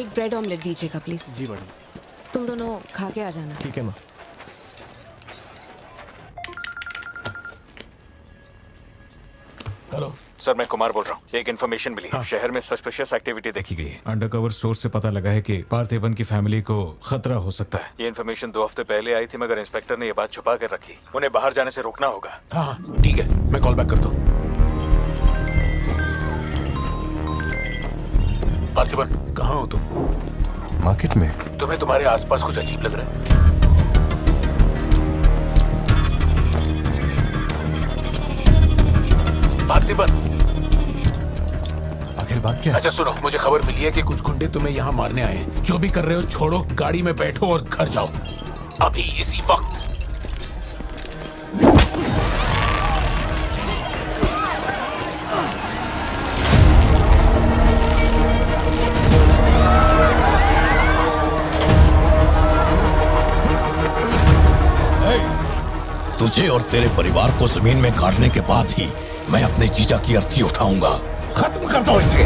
एक ब्रेड ऑमलेट दीजिएगा प्लीज। जी मैडम। तुम दोनों खा के आ जाना। ठीक है माँ। हेलो सर, मैं कुमार बोल रहा हूँ। एक इन्फॉर्मेशन मिली है। शहर में सस्पिशियस एक्टिविटी देखी गई है। अंडरकवर सोर्स से पता लगा है कि पार्थिबन की फैमिली को खतरा हो सकता है। ये इन्फॉर्मेशन 2 हफ्ते पहले आई थी, मगर इंस्पेक्टर ने ये बात छुपा कर रखी। उन्हें बाहर जाने से रोकना होगा। हाँ ठीक है, मैं कॉल बैक करता हूँ। पार्थिबन, कहाँ हो तुम? मार्केट में। तुम्हें तुम्हारे आसपास कुछ अजीब लग रहा है? पार्थिबन, आखिर बात क्या है? अच्छा सुनो, मुझे खबर मिली है कि कुछ गुंडे तुम्हें यहाँ मारने आए हैं। जो भी कर रहे हो छोड़ो, गाड़ी में बैठो और घर जाओ अभी इसी वक्त। तुझे और तेरे परिवार को जमीन में गाड़ने के बाद ही मैं अपने जीजा की अर्थी उठाऊंगा। खत्म कर दो इसे।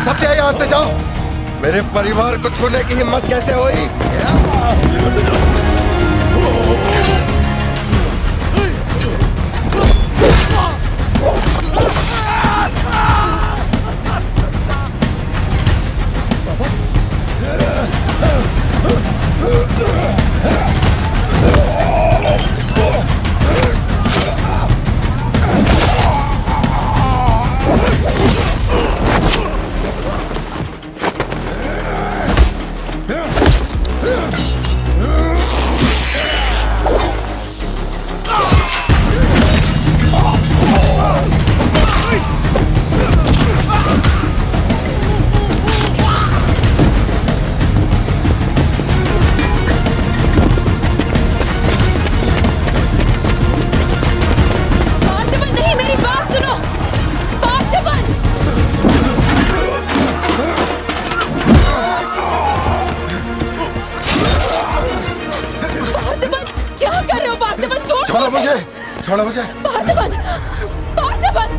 सत्या, यहाँ से जाओ। मेरे परिवार को छूने की हिम्मत कैसे हुई? पार्थिबन!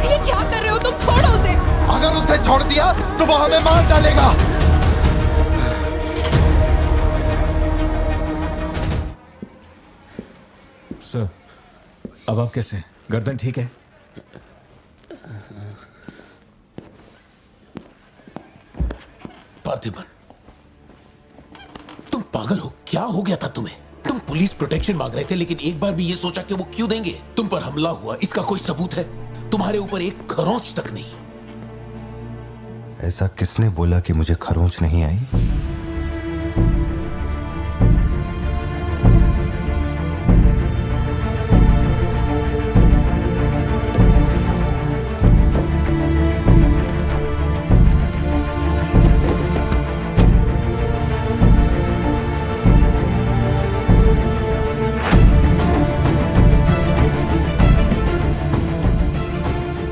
ये क्या कर रहे हो तुम? छोड़ो उसे। अगर उसे छोड़ दिया तो वो हमें मार डालेगा। सर, अब आप कैसे हैं? गर्दन ठीक है? पार्थिबन, तुम पागल हो? क्या हो गया था तुम्हें? तुम पुलिस प्रोटेक्शन मांग रहे थे, लेकिन एक बार भी ये सोचा कि वो क्यों देंगे? तुम पर हमला हुआ, इसका कोई सबूत है? तुम्हारे ऊपर एक खरोंच तक नहीं। ऐसा किसने बोला कि मुझे खरोंच नहीं आई?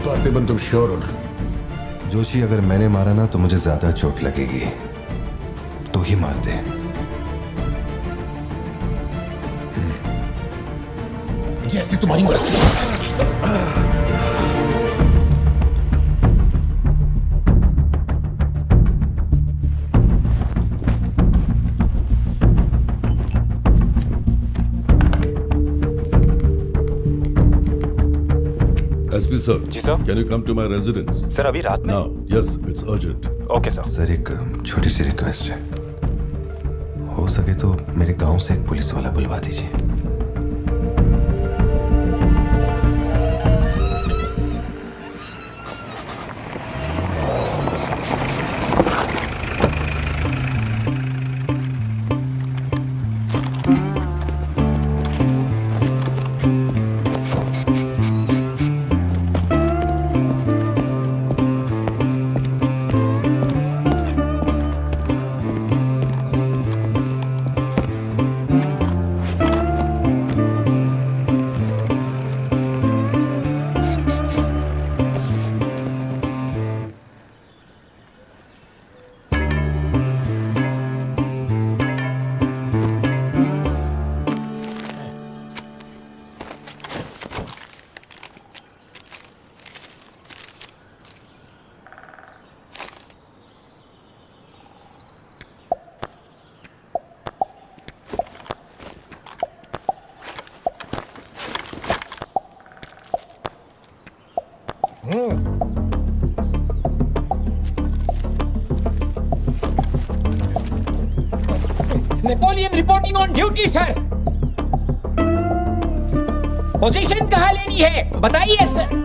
पार्थिबन, तुम श्योर हो ना? जोशी, अगर मैंने मारा ना तो मुझे ज्यादा चोट लगेगी, तो ही मार दे। जैसे तुम्हारी मर्जी। SP sir. जी sir. Can you come to my residence? Sir, अभी रात में? Now, yes, it's urgent. Okay sir. Sir, एक छोटी सी रिक्वेस्ट है। हो सके तो मेरे गांव से एक पुलिस वाला बुलवा दीजिए। Napoleon reporting on duty sir. Position कहाँ लेनी है बताइए सर।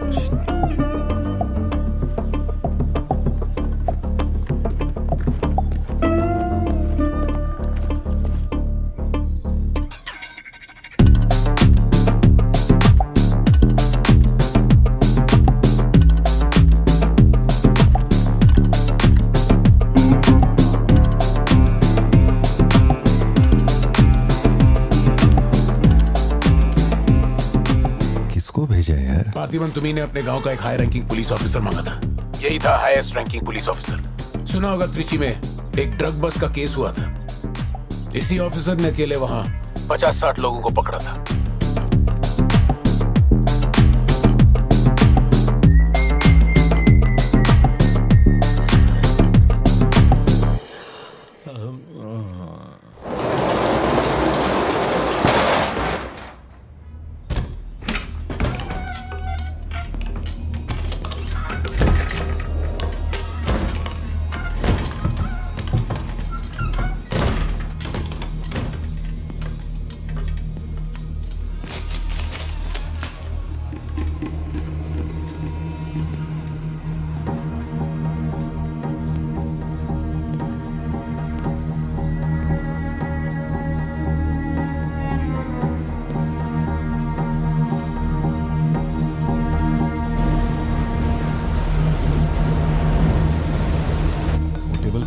पार्थिबन, तुम्ही ने अपने गांव का एक हाई रैंकिंग पुलिस ऑफिसर मांगा था। यही था हाईएस्ट रैंकिंग पुलिस ऑफिसर। सुना होगा त्रिची में एक ड्रग बस का केस हुआ था। इसी ऑफिसर ने अकेले वहां 50-60 लोगों को पकड़ा था।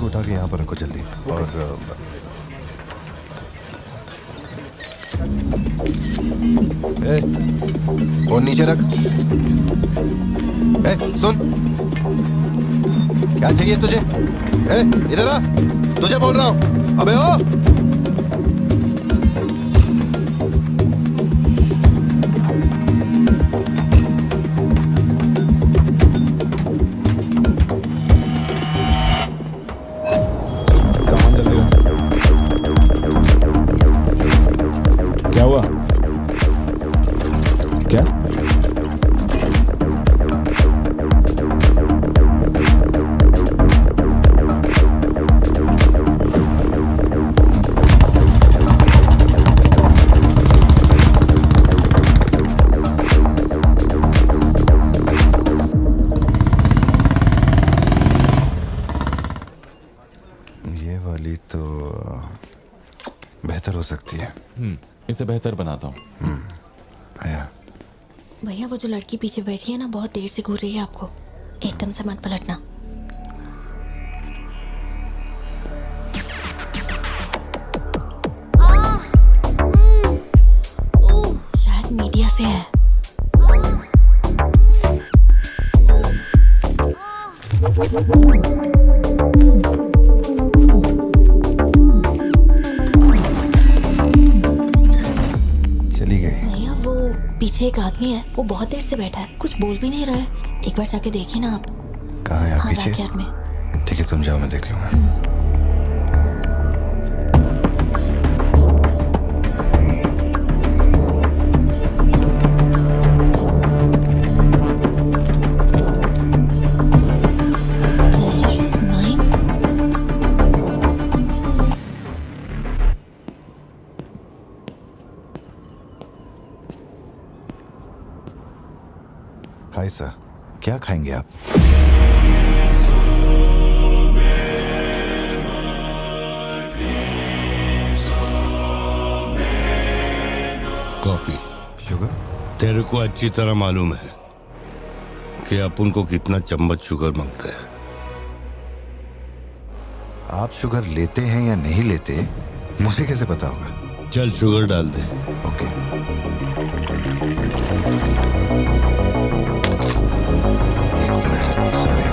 उठा के यहाँ पर रखो जल्दी। और ए, फोन नीचे रख। ए, सुन, क्या चाहिए तुझे? ए, इधर आ, तुझे बोल रहा हूं। अबे ओ, सामान जल्दी रख। क्या हुआ? क्या? ये वाली तो बेहतर हो सकती है। इसे बेहतर बनाता हूँ। आया। भैया वो जो लड़की पीछे बैठी है ना, बहुत देर से घूर रही है आपको। एकदम से मत पलटना। शायद मीडिया से है। चली गई। भैया वो पीछे एक आदमी है, वो बहुत देर से बैठा है, कुछ बोल भी नहीं रहा है। एक बार जाके देखिए ना आप। कहाँ है आप? हाँ, पीछे? बैकयार्ड में। ठीक है, तुम जाओ, मैं देख लूंगा। Pleasure is mine. Hi sir, क्या खाएंगे आप? कॉफी। शुगर? तेरे को अच्छी तरह मालूम है कि अपन को कितना चम्मच शुगर मांगता है। आप शुगर लेते हैं या नहीं लेते, मुझे कैसे पता होगा? चल शुगर डाल दे। ओके। एक minute, sorry.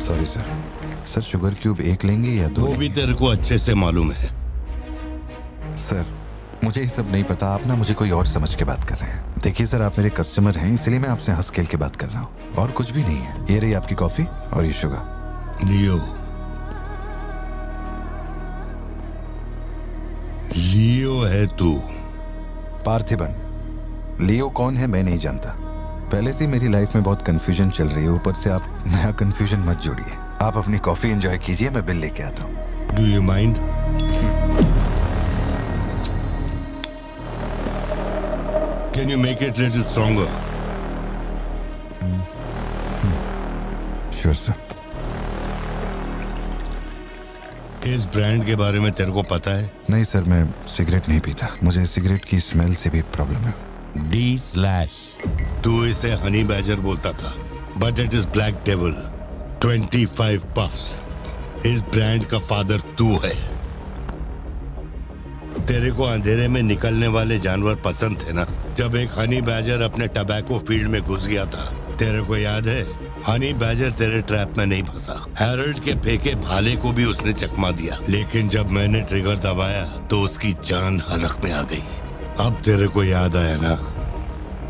Sorry sir. Sir sugar cube एक लेंगे या दो? वो भी तेरे को अच्छे से मालूम है। सर मुझे ये सब नहीं पता, आप ना मुझे कोई और समझ के बात कर रहे हैं। देखिए सर, आप मेरे कस्टमर हैं, इसलिए मैं आपसे हंस खेल के बात कर रहा हूँ, और कुछ भी नहीं है। ये रही आपकी कॉफी और ये शुगर। लियो। लियो है तू? पार्थिबन। लियो कौन है मैं नहीं जानता। पहले से मेरी लाइफ में बहुत कंफ्यूजन चल रही है, ऊपर से आप नया कंफ्यूजन मत जोड़िए। आप अपनी कॉफी एंजॉय कीजिए, मैं बिल लेके आता हूँ। Do you mind? Can you make it little stronger? Sure, sir. इस ब्रांड के बारे में तेरे को पता है? नहीं सर, मैं सिगरेट नहीं पीता। मुझे सिगरेट की स्मेल से भी प्रॉब्लम है। D/। तू इसे हनी बैजर बोलता था, but it is black devil. 25 puffs. इस ब्रांड का फादर तू है। तेरे को अंधेरे में निकलने वाले जानवर पसंद थे ना? जब एक हनी बैजर अपने टबैको फील्ड में घुस गया था, तेरे को याद है? हनी बैजर तेरे ट्रैप में नहीं फंसा। हैरोल्ड के फेंके भाले को भी उसने चकमा दिया, लेकिन जब मैंने ट्रिगर दबाया तो उसकी जान हलक में आ गई। अब तेरे को याद आया ना?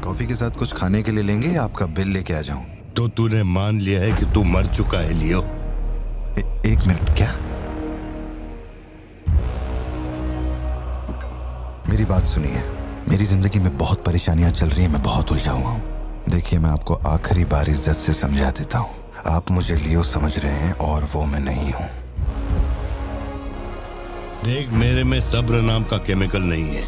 कॉफी के साथ कुछ खाने के लिए लेंगे या आपका बिल लेके आ जाऊं? तो तूने मान लिया है कि तू मर चुका है लियो? एक मिनट, क्या? मेरी बात सुनिए। मेरी जिंदगी में बहुत परेशानियां चल रही हैं, मैं बहुत उलझा हुआ हूँ। देखिए, मैं आपको आखिरी बार इज्जत से समझा देता हूँ, आप मुझे लियो समझ रहे हैं और वो मैं नहीं हूँ। देख, मेरे में सब्र नाम का केमिकल नहीं है,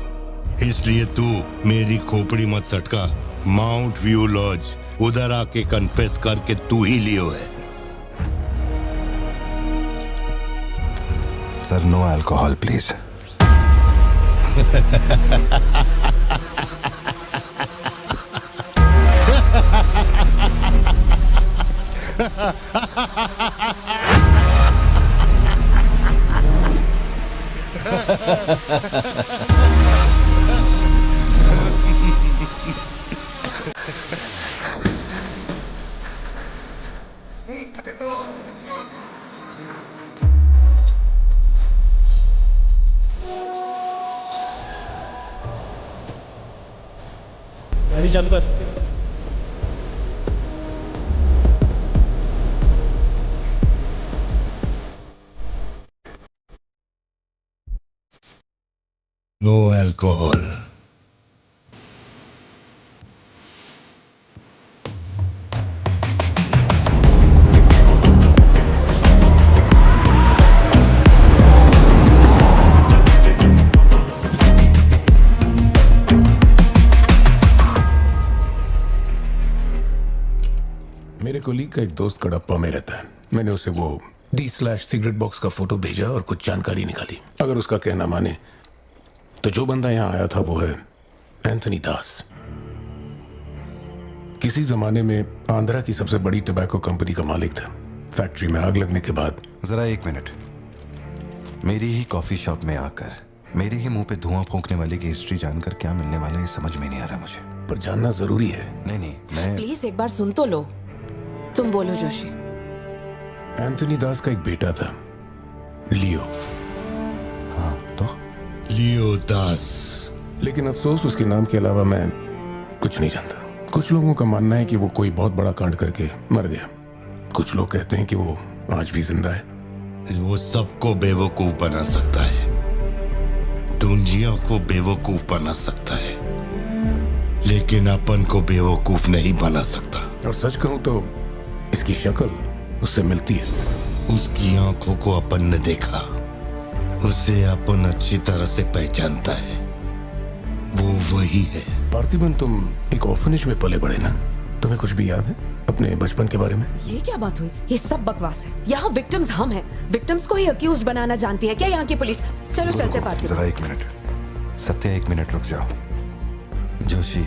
इसलिए तू मेरी खोपड़ी मत सटका। माउंट व्यू लॉज, उधर आके कन्फेस करके तू ही लियो है। Sir, no alcohol please. गाड़ी चालू कर। No alcohol. मेरे कोलीग का एक दोस्त कडप्पा में रहता है। मैंने उसे वो D/सिगरेट बॉक्स का फोटो भेजा और कुछ जानकारी निकाली। अगर उसका कहना माने तो जो बंदा यहाँ आया था वो है एंथनी दास। किसी जमाने में आंध्रा की सबसे बड़ी टबैको कंपनी का मालिक था। फैक्ट्री में आग लगने के बाद जरा एक मिनट। मेरी ही कॉफी शॉप में आकर मेरे ही मुंह पे धुआं फूंकने वाले की हिस्ट्री जानकर क्या मिलने वाला है, ये समझ में नहीं आ रहा मुझे। पर जानना जरूरी है। नहीं, मैं प्लीज एक बार सुन तो लो। तुम बोलो जोशी। एंथनी दास का एक बेटा था, लियो। हाँ तो लियो दास। लेकिन अफसोस उसके नाम के अलावा मैं कुछ नहीं जानता। कुछ लोगों का मानना है कि वो कोई बहुत बड़ा कांड करके मर गया। कुछ लोग कहते हैं कि वो आज भी जिंदा है। वो सबको बेवकूफ बना सकता है, दुनिया को बेवकूफ बना सकता है, लेकिन अपन को बेवकूफ नहीं बना सकता। और सच कहूं तो इसकी शक्ल उससे मिलती है। उसकी आंखों को अपन ने देखा, उसे अपन अच्छी तरह से पहचानता है। वो वही है। पार्थिबन, तुम एक ऑर्फनेज में पले बड़े ना? तुम्हें कुछ भी याद है अपने बचपन के बारे में? ये क्या बात हुई? ये सब बकवास है। यहाँ विक्टिम्स हम हैं। विक्टिम्स को ही अक्यूज्ड बनाना जानती है क्या यहाँ की पुलिस? चलो चलते पार्थिबन। जरा एक मिनट सत्या, एक मिनट रुक जाओ। जोशी,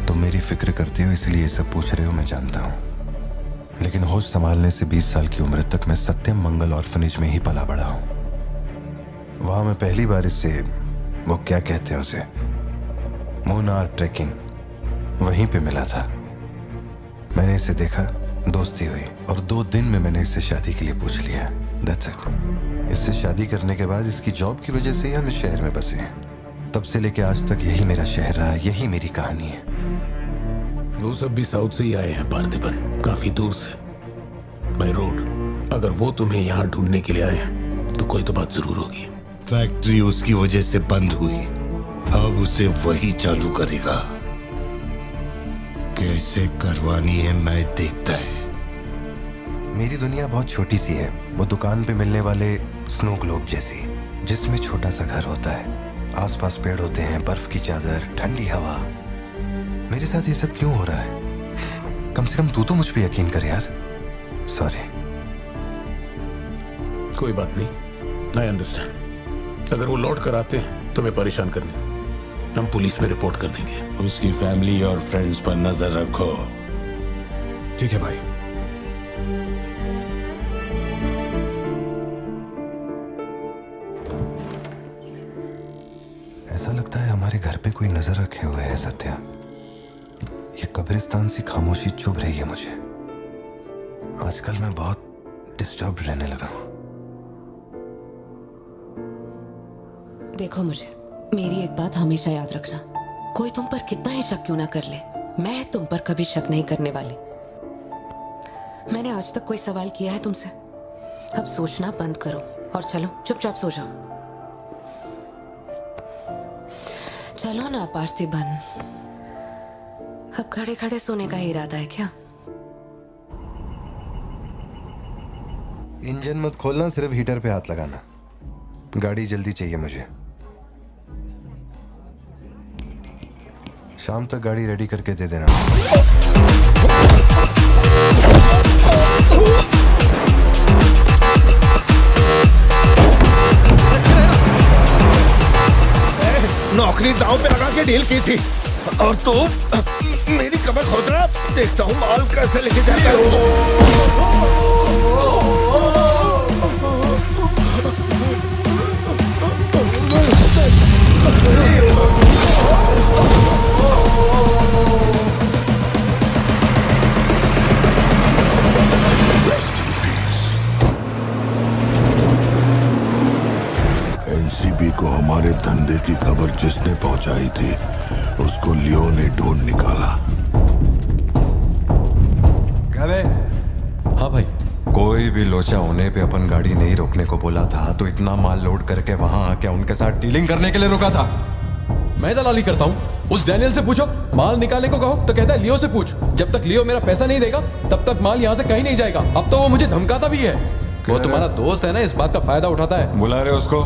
तुम मेरी फिक्र करते हो इसलिए ये सब पूछ रहे हो, मैं जानता हूँ। लेकिन होश संभालने से 20 साल की उम्र तक मैं सत्यम मंगल ऑर्फनेज में ही पला बड़ा हूँ। वहां मैं पहली बार इससे, वो क्या कहते हैं उसे, मोनार ट्रेकिंग, वहीं पे मिला था। मैंने इसे देखा, दोस्ती हुई और 2 दिन में मैंने इससे शादी के लिए पूछ लिया। That's it. इससे शादी करने के बाद इसकी जॉब की वजह से ही हम इस शहर में बसे हैं। तब से लेके आज तक यही मेरा शहर रहा, यही मेरी कहानी है। वो सब भी साउथ से ही आए हैं पार्थिबन, काफी दूर से, बाय रोड। अगर वो तुम्हें यहाँ ढूंढने के लिए आए हैं तो कोई तो बात जरूर होगी। फैक्ट्री उसकी वजह से बंद हुई, अब उसे वही चालू करेगा। कैसे करवानी है मैं देखता है। मेरी दुनिया बहुत छोटी सी है, वो दुकान पे मिलने वाले स्नो ग्लोब जैसी, जिसमें छोटा सा घर होता है, आसपास पेड़ होते हैं, बर्फ की चादर, ठंडी हवा। मेरे साथ ये सब क्यों हो रहा है? कम से कम तू तो मुझ पे यकीन कर यार। सॉरी। कोई बात नहीं, आई अंडरस्टैंड। अगर वो लौट कर आते हैं तो मैं परेशान करने, हम पुलिस में रिपोर्ट कर देंगे। उसकी फैमिली और फ्रेंड्स पर नजर रखो। ठीक है भाई। ऐसा लगता है हमारे घर पे कोई नजर रखे हुए है सत्या। ये कब्रिस्तान सी खामोशी चुभ रही है मुझे। आजकल मैं बहुत डिस्टर्ब रहने लगा हूं। देखो मुझे, मेरी एक बात हमेशा याद रखना, कोई तुम पर कितना ही शक क्यों ना कर ले, मैं तुम पर कभी शक नहीं करने वाली। मैंने आज तक कोई सवाल किया है तुमसे? अब सोचना बंद करो और चलो चुपचाप सो जाओ। चलो ना पार्थिबन, अब खड़े खड़े सोने का ही इरादा है क्या? इंजन मत खोलना, सिर्फ हीटर पे हाथ लगाना। गाड़ी जल्दी चाहिए मुझे। शाम तक गाड़ी रेडी करके दे देना। नौकरी दांव पे लगा के डील की थी और तू मेरी कमर खोद रहा। देखता हूँ माल कैसे लेके जाता है। को हमारे धंधे की खबर जिसने पहुंचाई थी उसको लियो ने ढूंढ निकाला। क्या बे? हाँ भाई, कोई भी लोचा होने पे अपन गाड़ी नहीं रोकने को बोला था तो इतना माल लोड करके वहां आके उनके साथ डीलिंग करने के लिए रुका था। मैं दलाली करता हूँ? उस डैनियल से पूछो। माल निकालने को कहो तो कहता है लियो से पूछ। जब तक लियो मेरा पैसा नहीं देगा तब तक माल यहाँ से कहीं नहीं जाएगा। अब तो वो मुझे धमकाता भी है। वो तुम्हारा दोस्त है ना, इस बात का फायदा उठाता है। बुला रहे उसको?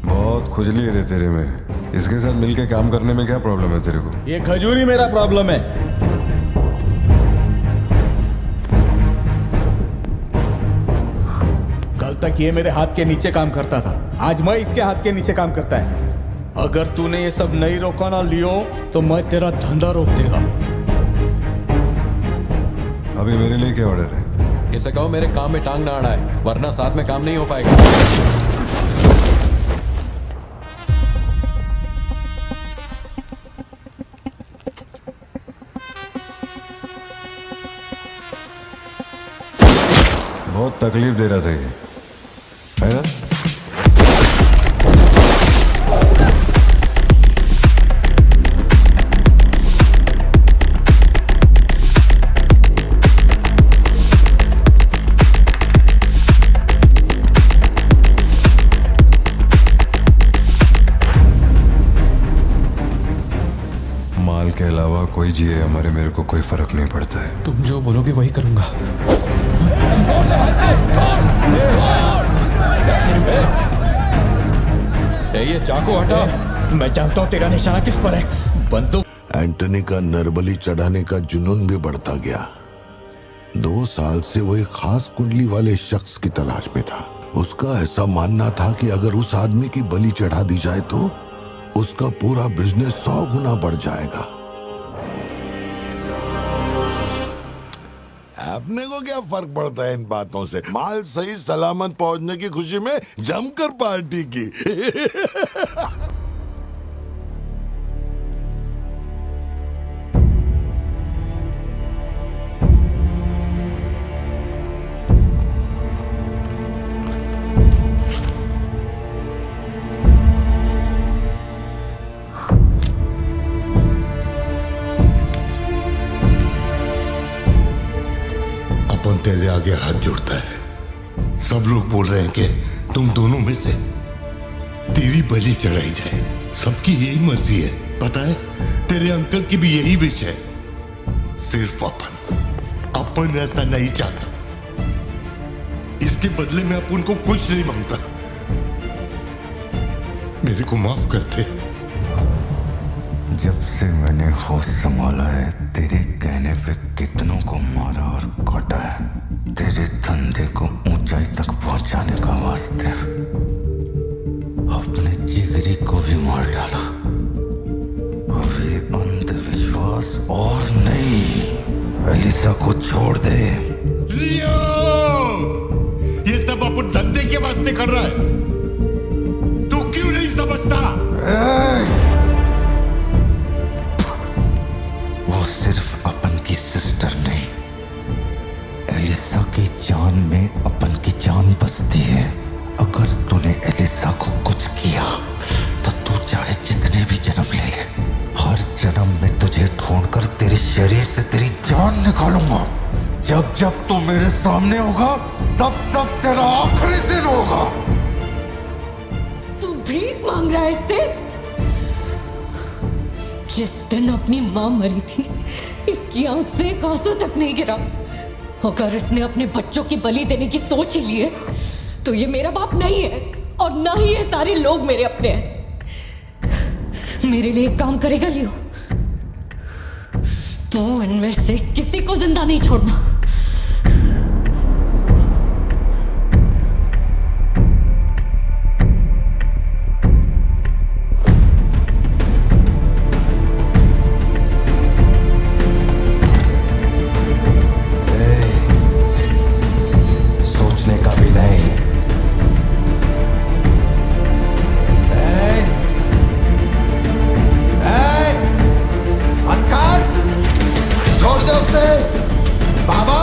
बहुत खुजली है रे तेरे में। इसके साथ मिलके काम करने में क्या प्रॉब्लम है तेरे को? ये खजूरी मेरा प्रॉब्लम है। कल तक ये मेरे हाथ के नीचे काम करता था, आज मैं इसके हाथ के नीचे काम करता है। अगर तूने ये सब नहीं रोका ना लियो तो मैं तेरा धंधा रोक देगा। अभी मेरे लिए क्या ऑर्डर है? इसे कहो मेरे काम में टांग ना अड़ाए, वरना साथ में काम नहीं हो पाएगा। बहुत तकलीफ दे रहा था ये, है ना? माल के अलावा कोई जिए हमारे, मेरे को कोई फर्क नहीं पड़ता है। तुम जो बोलोगे वही करूंगा। ये चाकू हटा। मैं जानता हूँ तेरा निशाना किस पर है। बंदूक। एंटनी का नरबली चढ़ाने का जुनून भी बढ़ता गया। 2 साल से वो एक खास कुंडली वाले शख्स की तलाश में था। उसका ऐसा मानना था कि अगर उस आदमी की बलि चढ़ा दी जाए तो उसका पूरा बिजनेस 100 गुना बढ़ जाएगा। अपने को क्या फर्क पड़ता है इन बातों से? माल सही सलामत पहुंचने की खुशी में जमकर पार्टी की। अपन तेरे आगे हाथ जोड़ता है। सब लोग बोल रहे हैं कि तुम दोनों में से तेरी बलि चढ़ाई जाए। सबकी यही मर्जी है, पता है? तेरे अंकल की भी यही विश है। सिर्फ अपन ऐसा नहीं चाहता। इसके बदले में अपन को कुछ नहीं मांगता। मेरे को माफ करते। जब से मैंने होश संभाला है तेरे कहने पे कितनों को मारा और काटा है। तेरे धंधे को ऊंचाई तक पहुंचाने का वास्ते अपने जिगरी को भी मार डाला। अब ये अंधविश्वास और नहीं। एलिसा को छोड़ दे। लियो! ये सब अपन धंधे के वास्ते कर रहा है। तू क्यों नहीं समझता? वो सिर्फ अपन की सिस्टर नहीं, एलिसा की जान में अपन की जान बसती है। अगर तूने एलिसा को कुछ किया तो तू चाहे जितने भी जन्म ले ले, हर जन्म में तुझे ढूंढकर तेरे शरीर से तेरी जान निकालूंगा। जब जब तू मेरे सामने होगा तब तब तेरा आखिरी दिन होगा। तू भीख मांग रहा है इससे? जिस दिन अपनी मां मरी थी इसकी आंख से एक आंसू तक नहीं गिरा। अगर इसने अपने बच्चों की बलि देने की सोच ही ली है तो ये मेरा बाप नहीं है और ना ही ये सारे लोग मेरे अपने हैं। मेरे लिए एक काम करेगा लियो? तो इनमें से किसी को जिंदा नहीं छोड़ना। बाबा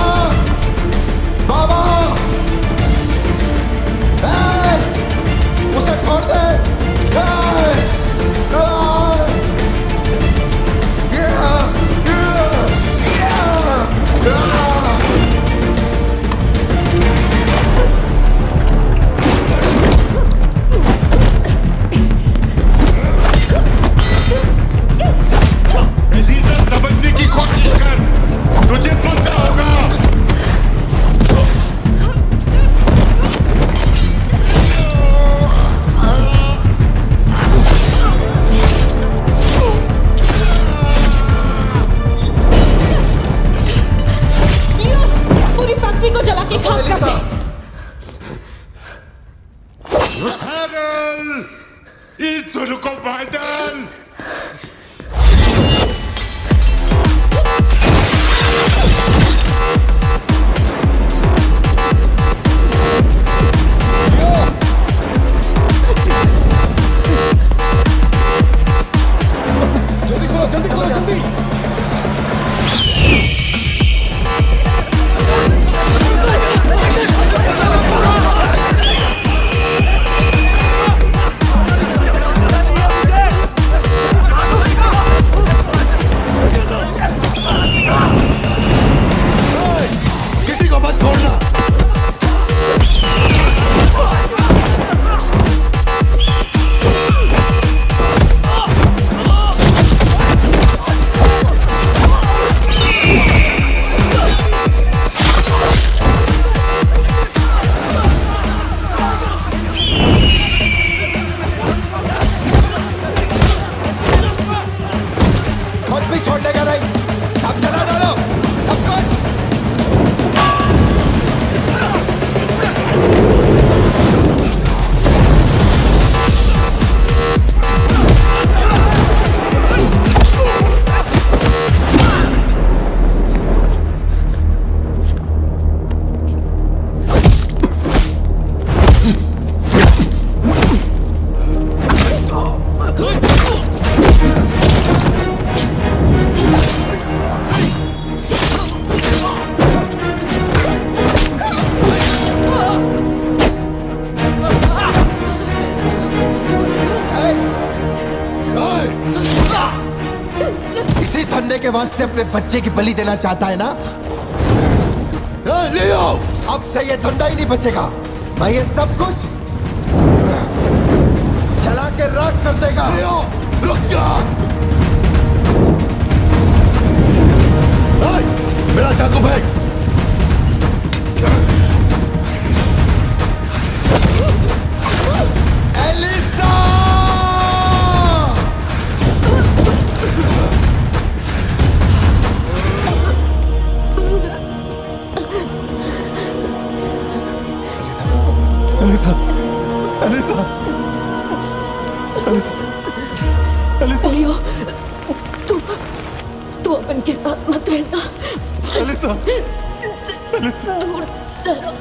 फैक्ट्री को जला के खाक कर दे। इस दोनों को मार डाल। जल्दी खोलो, जल्दी खोलो, जल्दी। किसी को मत छोड़ना। खुद भी छोड़ने का नहीं, सब जला डालो, सब कुछ। इसी धंधे के वास्ते अपने बच्चे की बलि देना चाहता है ना? लियो, अब से ये धंधा ही नहीं बचेगा। मैं ये सब कुछ जला के राख कर देगा। लियो, रुक जा। मेरा चाकू फेंक। Elisa! Elisa, Elisa, Elisa, Elisa. Leo, तू अपन के साथ मत रहना। Elisa, Elisa. दूर चलो।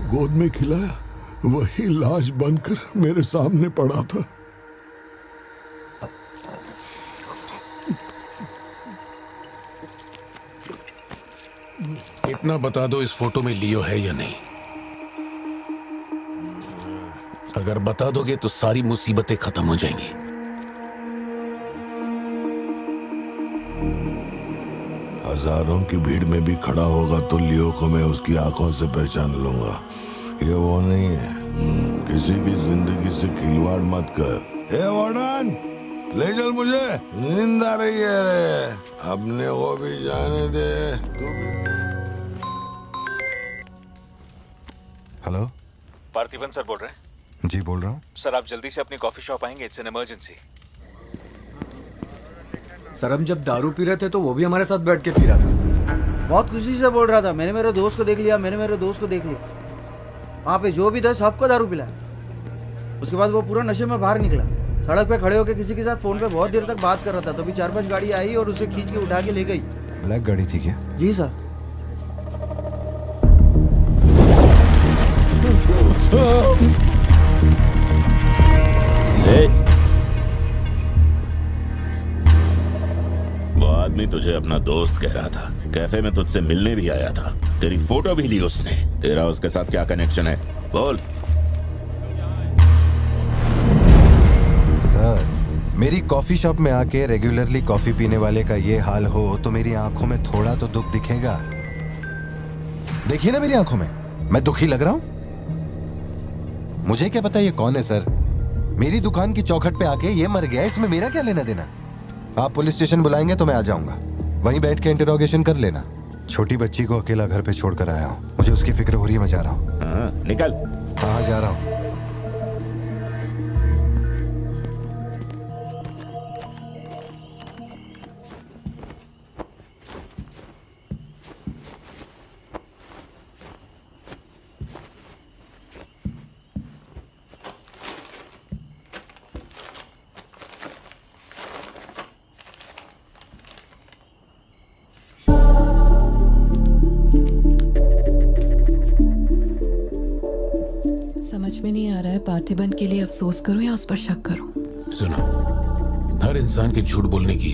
गोद में खिलाया वही लाश बनकर मेरे सामने पड़ा था। इतना बता दो, इस फोटो में लियो है या नहीं? अगर बता दोगे तो सारी मुसीबतें खत्म हो जाएंगी। हजारों की भीड़ में भी खड़ा होगा तो लियो को मैं उसकी आंखों से पहचान लूंगा। ये वो नहीं है। किसी की जिंदगी से खिलवाड़ मत कर। ए वार्डन, ले चल मुझे, नींद आ रही है रे। अपने को भी जाने दे तू भी। हेलो, पार्थिबन सर बोल रहे हैं? जी बोल रहा हूँ। सर आप जल्दी से अपनी कॉफी शॉप आएंगे, इट्स एन इमरजेंसी। सर हम जब दारू पी रहे थे तो वो भी हमारे साथ बैठ के पी रहा था। बहुत खुशी से बोल रहा था, मैंने मेरे दोस्त को देख लिया, मैंने मेरे दोस्त को देख लिया। वहाँ पे जो भी था सबको दारू पिलाया। उसके बाद वो पूरा नशे में बाहर निकला, सड़क पे खड़े होकर किसी के साथ फोन पे बहुत देर तक बात कर रहा था। तभी 4-5 गाड़ी आई और उसे खींच के उठा के ले गई। ब्लैक गाड़ी थी क्या? जी सर। वो आदमी तुझे अपना दोस्त कह रहा था, कैफे में तुझसे मिलने भी आया था, तेरी फोटो भी ली उसने। तेरा उसके साथ क्या कनेक्शन है, बोल। सर, मेरी कॉफी शॉप में आके रेगुलरली कॉफी पीने वाले का ये हाल हो तो मेरी आंखों में थोड़ा तो दुख दिखेगा। देखिए ना मेरी आंखों में, मैं दुखी लग रहा हूं? मुझे क्या पता ये कौन है सर। मेरी दुकान की चौखट पे आके ये मर गया, इसमें मेरा क्या लेना देना। आप पुलिस स्टेशन बुलाएंगे तो मैं आ जाऊंगा, वहीं बैठ के इंटरोगेशन कर लेना। छोटी बच्ची को अकेला घर पे छोड़कर आया हूँ, मुझे उसकी फिक्र हो रही है, मैं जा रहा हूँ। निकल। हाँ जा रहा हूँ। समझ में नहीं आ रहा है पार्थिबन के लिए अफसोस करूं या उस पर शक करूं। सुनो, हर इंसान के झूठ बोलने की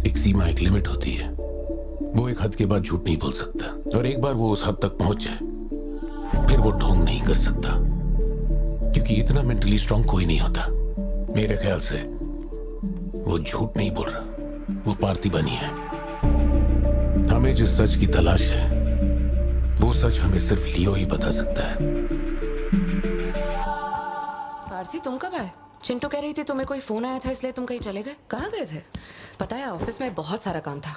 एक सीमा, एक लिमिट होती है। वो एक हद के बाद झूठ नहीं बोल सकता, और एक बार वो उस हद तक पहुंच जाए फिर वो ढोंग नहीं कर सकता, क्योंकि इतना मेंटली स्ट्रांग कोई नहीं होता। मेरे ख्याल से वो झूठ नहीं बोल रहा, वो पार्थिबन ही है। हमें जिस सच की तलाश है वो सच हमें सिर्फ लियो ही बता सकता है। पार्थी, तुम कब आए? चिंटू कह रही थी तुम्हें कोई फोन आया था इसलिए तुम कहीं चले गए। कहाँ गए थे? पता है ऑफिस में बहुत सारा काम था।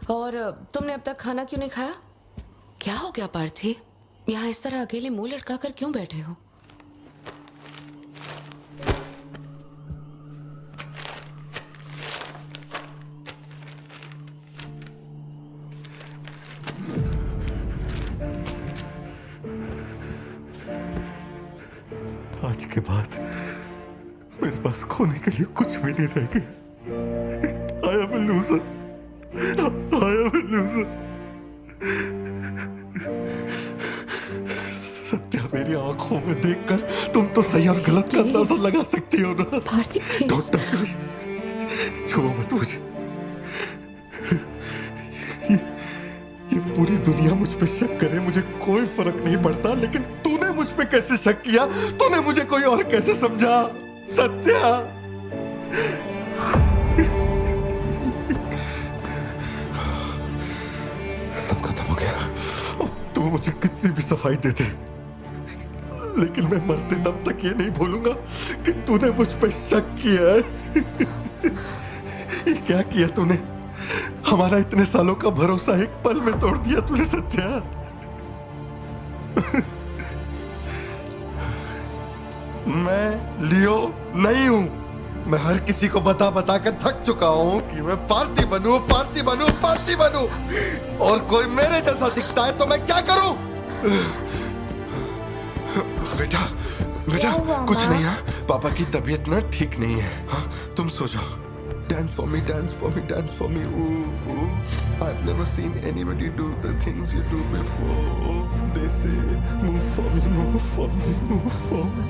और तुमने अब तक खाना क्यों नहीं खाया? क्या हो गया पार्थी? यहाँ इस तरह अकेले मुंह लटका कर क्यों बैठे हो? आज के बाद मेरे पास खोने के लिए कुछ भी नहीं रह गया। I am a loser. I am a loser. Satya, मेरी आंखों में देखकर तुम तो सही और गलत का अंदाजा लगा सकती हो ना। भारती छुओ मत मुझे। ये पूरी दुनिया मुझ पे शक करे, मुझे कोई फर्क नहीं पड़ता, लेकिन तूने मुझ पे कैसे शक किया? तूने मुझे कोई और कैसे समझा? सत्या, सब खत्म हो गया। अब तू मुझे कितनी भी सफाई दे दे, लेकिन मैं मरते दम तक ये नहीं भूलूंगा कि तूने मुझ पे शक किया है। ये क्या किया तूने? हमारा इतने सालों का भरोसा एक पल में तोड़ दिया तूने सत्या। मैं लियो नहीं हूं। मैं हर किसी को बता बता कर थक चुका हूं कि मैं पार्थिबन हूं, पार्थिबन हूं, पार्थिबन हूं, और कोई मेरे जैसा दिखता है तो मैं क्या करूं? बेटा बेटा कुछ नहीं है, पापा की तबीयत ना ठीक नहीं है। हाँ तुम सो जाओ। Dance for me, dance for me, dance for me. Ooh, ooh. I've never seen anybody do the things you do before. They say, move for me, move for me, move for me.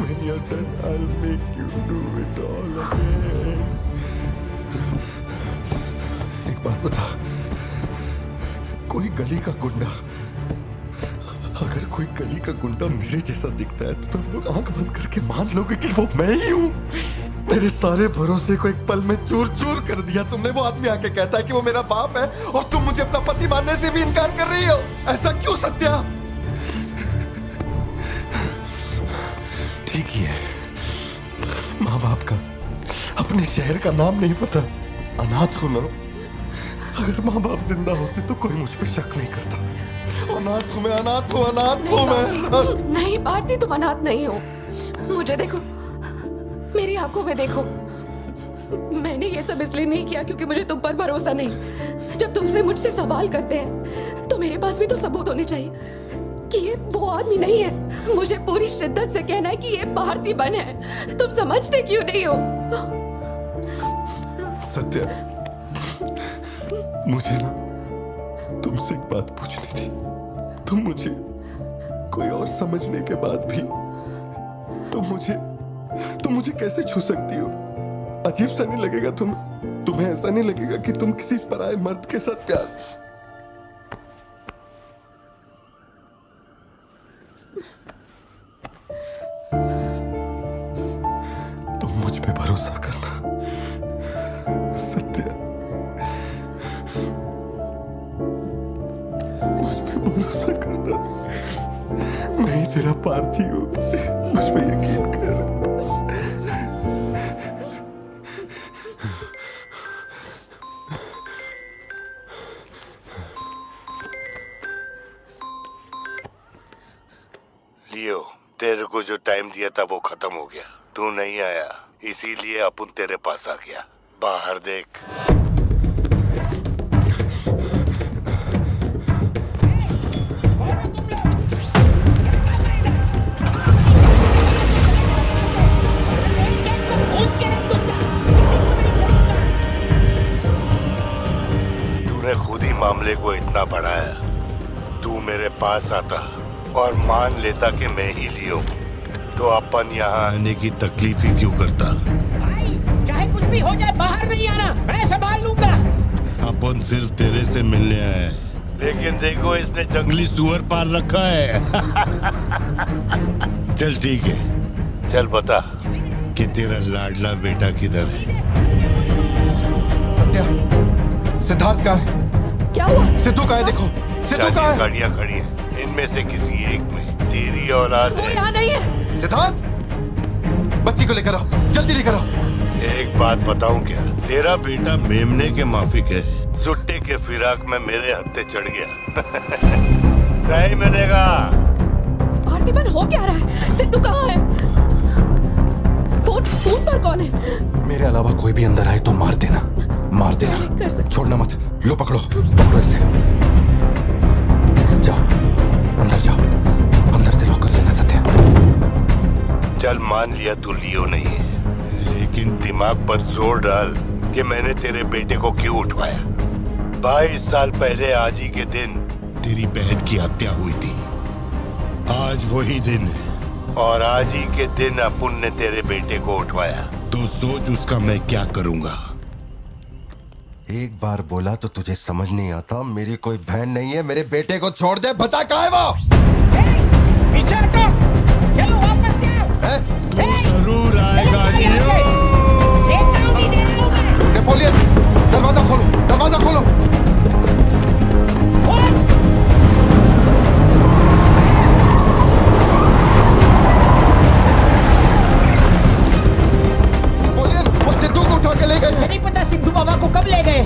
When you're done, I'll make you do it all again. एक बात बता, कोई गली का गुंडा, अगर कोई गली का गुंडा मेरे जैसा दिखता है तो तुम लोग आंख बंद करके मान लोगे कि वो मैं ही हूं। मेरे सारे भरोसे को एक पल में चूर चूर कर दिया तुमने। वो आदमी आके कहता है कि वो मेरा बाप है और तुम मुझे अपना पति मानने से भी इनकार कर रही हो। ऐसा क्यों सत्या? ठीक ही है, माँ बाप का अपने शहर का नाम नहीं पता। अनाथ हूं ना। अगर माँ बाप जिंदा होते तो कोई मुझ पे शक नहीं करता। अनाथ हूं मैं, अनाथ हूं, अनाथ हूं मैं। नहीं भारती, तुम अनाथ नहीं हो। मुझे देखो, मेरी आंखों में देखो। मैंने ये सब इसलिए नहीं किया क्योंकि मुझे तुम पर भरोसा नहीं। जब दूसरे मुझसे सवाल करते हैं तो मेरे पास भी तो सबूत होने चाहिए कि ये वो आदमी नहीं है। मुझे पूरी शिद्दत से कहना है कि ये पार्थिबन है। तुम समझते क्यों नहीं हो? सत्या, मुझे ना तुमसे एक बात पूछनी थी। तुम मुझे कोई और समझने के बाद भी तुम मुझे कैसे छू सकती हो? अजीब सा नहीं लगेगा तुम्हें ऐसा नहीं लगेगा कि तुम किसी पराये मर्द के साथ प्यार? तुम मुझ पे भरोसा करना सत्या, मुझ पे भरोसा करना। मैं ही तेरा पार्थी हूँ, मुझ पे यकीन कर। लियो, तेरे को जो टाइम दिया था वो खत्म हो गया। तू नहीं आया, इसीलिए अपन तेरे पास आ गया। बाहर देख। तूने खुद ही मामले को इतना बढ़ाया। तू मेरे पास आता और मान लेता कि मैं ही लियो, तो अपन यहाँ आने की तकलीफ ही क्यों करता? भाई, चाहे कुछ भी हो जाए, बाहर नहीं आना, मैं संभाल लूंगा। अपन सिर्फ तेरे से मिलने आए हैं, लेकिन देखो इसने जंगली सुअर पाल रखा है। चल ठीक है, चल बता कि तेरा लाडला बेटा किधर है? सत्या, सिद्धार्थ कहाँ है? क्या हुआ? सिद्धू कहाँ है? देखो, सिद्धू कहाँ है? गाड़ियाँ खड़ी हैं, इनमें से किसी एक में तेरी औलाद वो यहाँ नहीं है। सिद्धार्थ, बच्ची को लेकर आओ, जल्दी लेकर आओ। एक बात बताऊं क्या? तेरा बेटा मेमने के माफिक है। सुट्टे के फिराक में मेरे हत्थे चढ़ गया। नहीं मिलेगा। पार्थिबन हो क्या रहा है? सिद्धू कहाँ है? फोन पर कौन है? मेरे अलावा कोई भी अंदर आए तो मार देना, मार देना। छोड़ना मत। लो पकड़ो, पकड़ो इसे। जाओ, अंदर जाओ, अंदर से लॉक कर लेना सत्या। चल मान लिया तू लियो नहीं है, लेकिन दिमाग पर जोर डाल कि मैंने तेरे बेटे को क्यों उठवाया। 22 साल पहले आज ही के दिन तेरी बहन की हत्या हुई थी। आज वही दिन है और आज ही के दिन अपुन ने तेरे बेटे को उठवाया। तो सोच उसका मैं क्या करूंगा। एक बार बोला तो तुझे समझ नहीं आता। मेरी कोई बहन नहीं है, मेरे बेटे को छोड़ दे। बता कहाँ है वो? पीछे हटो, चलो वापस जाओ। तू जरूर आएगा लियो। नेपोलियन, दरवाजा खोलो, दरवाजा खोलो। नेपोलियन, वो सिद्धू को उठा के ले गए। मुझे नहीं पता सिद्धू बाबा को कब ले गए।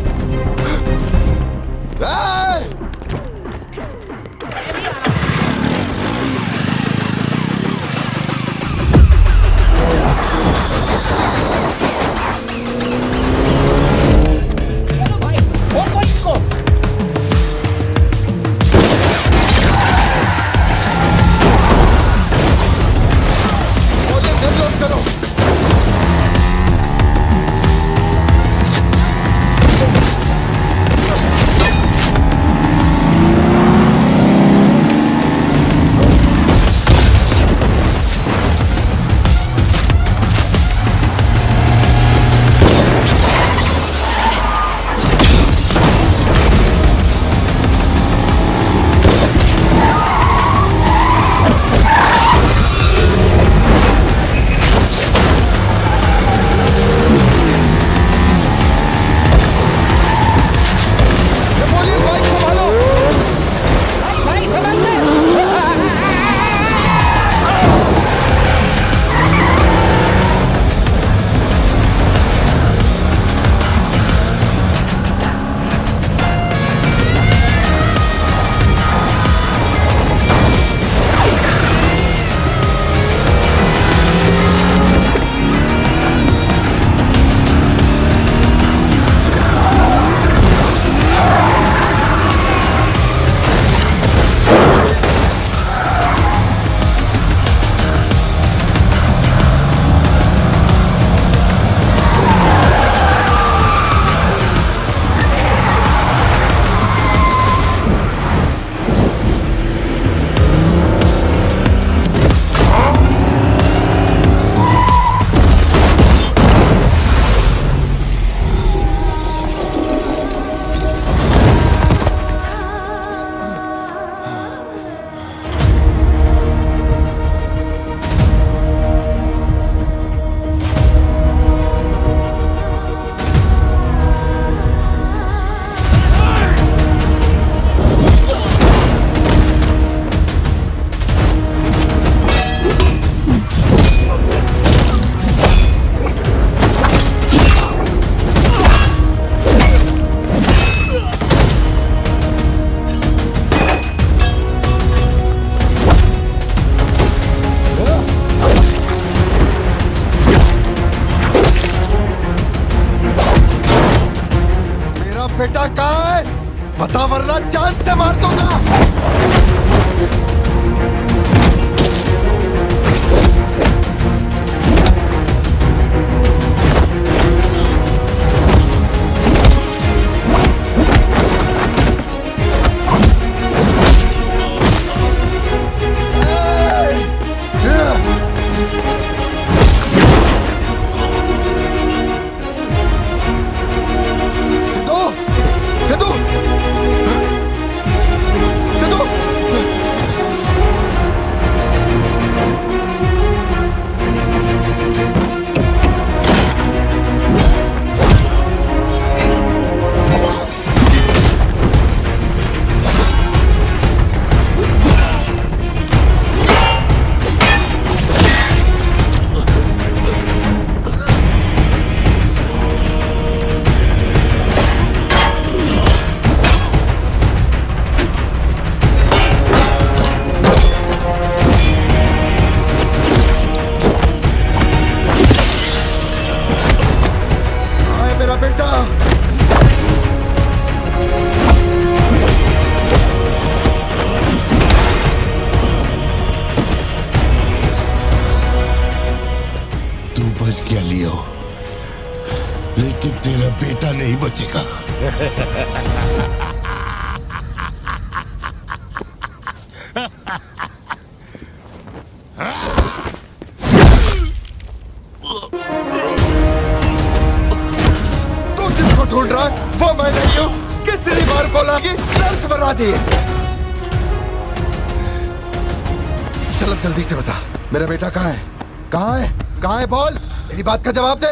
बता वरना जान से मार दूंगा। बात का जवाब दे।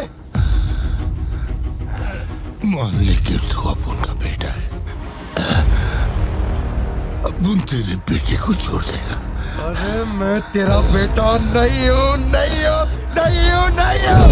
मान ले कि तू अपुन का बेटा है, अपुन तेरे बेटे को छोड़ देगा। अरे मैं तेरा बेटा नहीं हूँ, नहीं हूँ, नहीं हूँ, नहीं हूँ।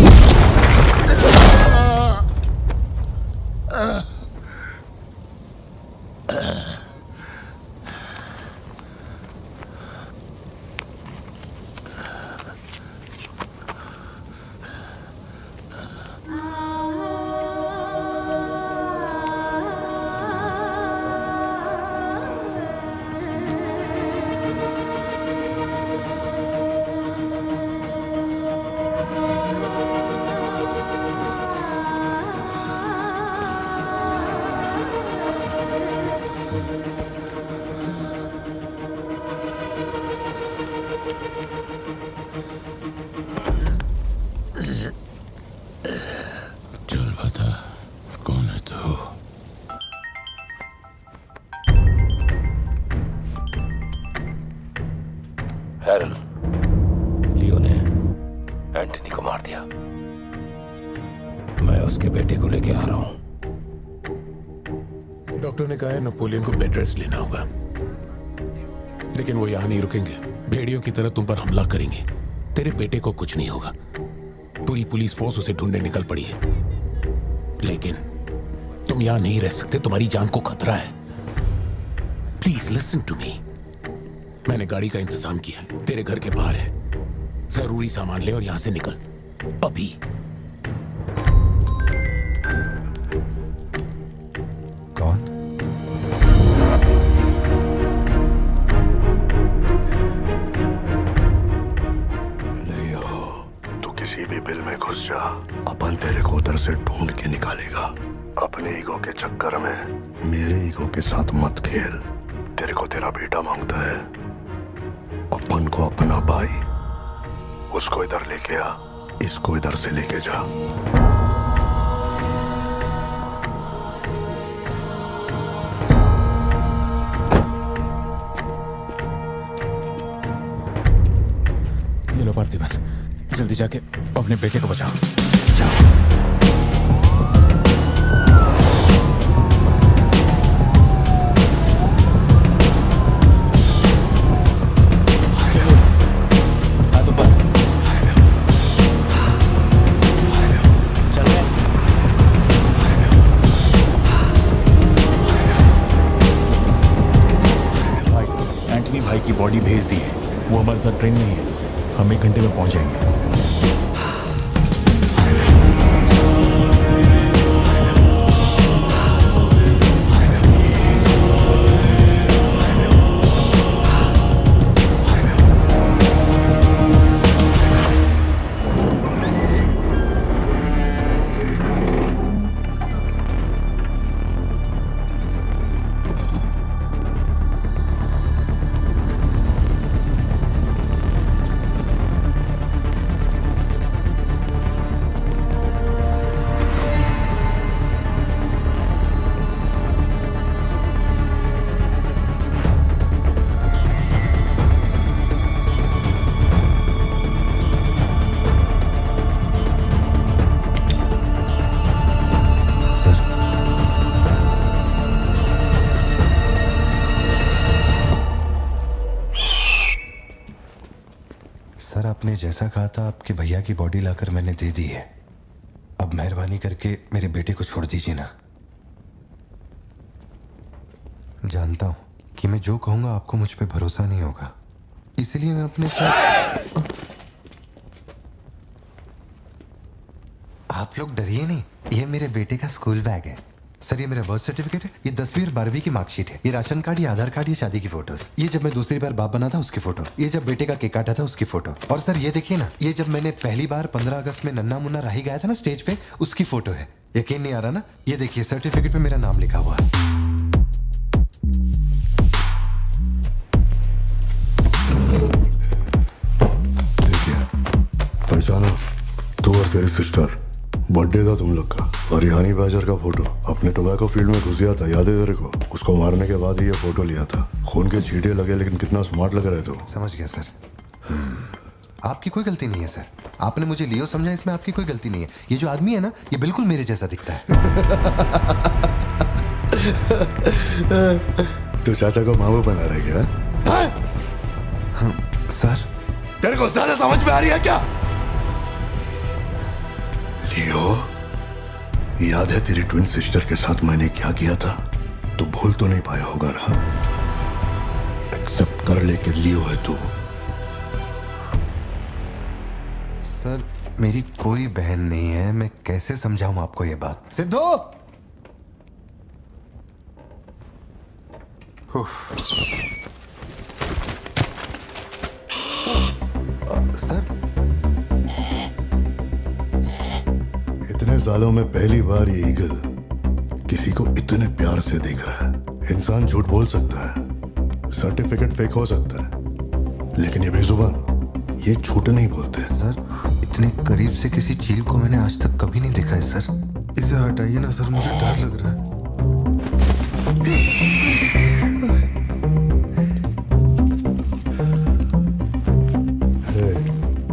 लियो ने एंटनी को मार दिया। मैं उसके बेटे को लेके आ रहा हूं। डॉक्टर ने कहा है नेपोलियन को बेड रेस्ट लेना होगा, लेकिन वो यहां नहीं रुकेंगे। भेड़ियों की तरह तुम पर हमला करेंगे। तेरे बेटे को कुछ नहीं होगा। पूरी पुलिस फोर्स उसे ढूंढने निकल पड़ी है, लेकिन तुम यहां नहीं रह सकते। तुम्हारी जान को खतरा है। Please listen to me. मैंने गाड़ी का इंतजाम किया है, तेरे घर के बाहर है। जरूरी सामान ले और यहां से निकल अभी। कौन? लियो, तू किसी भी बिल में घुस जा, अपन तेरे को उधर से ढूंढ के निकालेगा। अपने ईगो के चक्कर में मेरे ईगो के साथ मत खेल। तेरे को तेरा बेटा मांगता है, अपन को अपना भाई। उसको इधर लेके आ, इसको इधर से लेके जा। ये लो पार्थिबन, जल्दी जाके अपने बेटे को बचाओ। भाई की बॉडी भेज दी है। वो हमारे साथ ट्रेन में ही है। हम 1 घंटे में पहुंच जाएंगे। बार आपने जैसा कहा था आपके भैया की बॉडी लाकर मैंने दे दी है। अब मेहरबानी करके मेरे बेटे को छोड़ दीजिए ना। जानता हूं कि मैं जो कहूंगा आपको मुझ पे भरोसा नहीं होगा, इसलिए मैं अपने साथ। आप लोग डरिए नहीं, ये मेरे बेटे का स्कूल बैग है। सर ये मेरा बर्थ सर्टिफिकेट है, ये 10वीं और 12वीं की मार्कशीट है, ये राशन कार्ड, ये आधार कार्ड, ये शादी की फोटोज, ये जब मैं दूसरी बार बाप बना था उसकी फोटो, ये जब बेटे का केक काटा था उसकी फोटो, और सर ये देखिए ना, ये जब मैंने पहली बार 15 अगस्त में नन्ना मुन्ना राही गाया था ना स्टेज पे, उसकी फोटो है। यकीन नहीं आ रहा ना? ये देखिए सर्टिफिकेट पे मेरा नाम लिखा हुआ है। देखिए पहचाना, तू और तेरी सिस्टर, बर्थडे था तुम लोग का, और रिहानी बाजार का फोटो अपने टोबैको फील्ड में घुस गया था, याद है तेरे को? उसको मारने के बाद ही ये फोटो लिया था। खून के छींटे लगे लेकिन कितना स्मार्ट लग रहे थे। समझ गया सर। आपकी कोई गलती नहीं है सर, आपने मुझे लियो समझा, इसमें आपकी कोई गलती नहीं है। ये जो आदमी है ना, ये बिल्कुल मेरे जैसा दिखता है। तो चाचा को मामू बना रहे क्या? हाँ, सर तेरे को ज्यादा समझ में आ रही है क्या? लियो, याद है तेरी ट्विन सिस्टर के साथ मैंने क्या किया था? तू भूल तो नहीं पाया होगा ना? एक्सेप्ट कर ले कि लियो है तू। सर मेरी कोई बहन नहीं है, मैं कैसे समझाऊं आपको ये बात? सिद्धू! सर इतने सालों में पहली बार ये ईगल किसी को इतने प्यार से देख रहा है। इंसान झूठ बोल सकता है, सर्टिफिकेट फेक हो सकता है, लेकिन ये बेजुबान, ये झूठ नहीं बोलते। सर इतने करीब से किसी चील को मैंने आज तक कभी नहीं देखा है सर। इसे हटाइए ना सर, मुझे डर लग रहा है।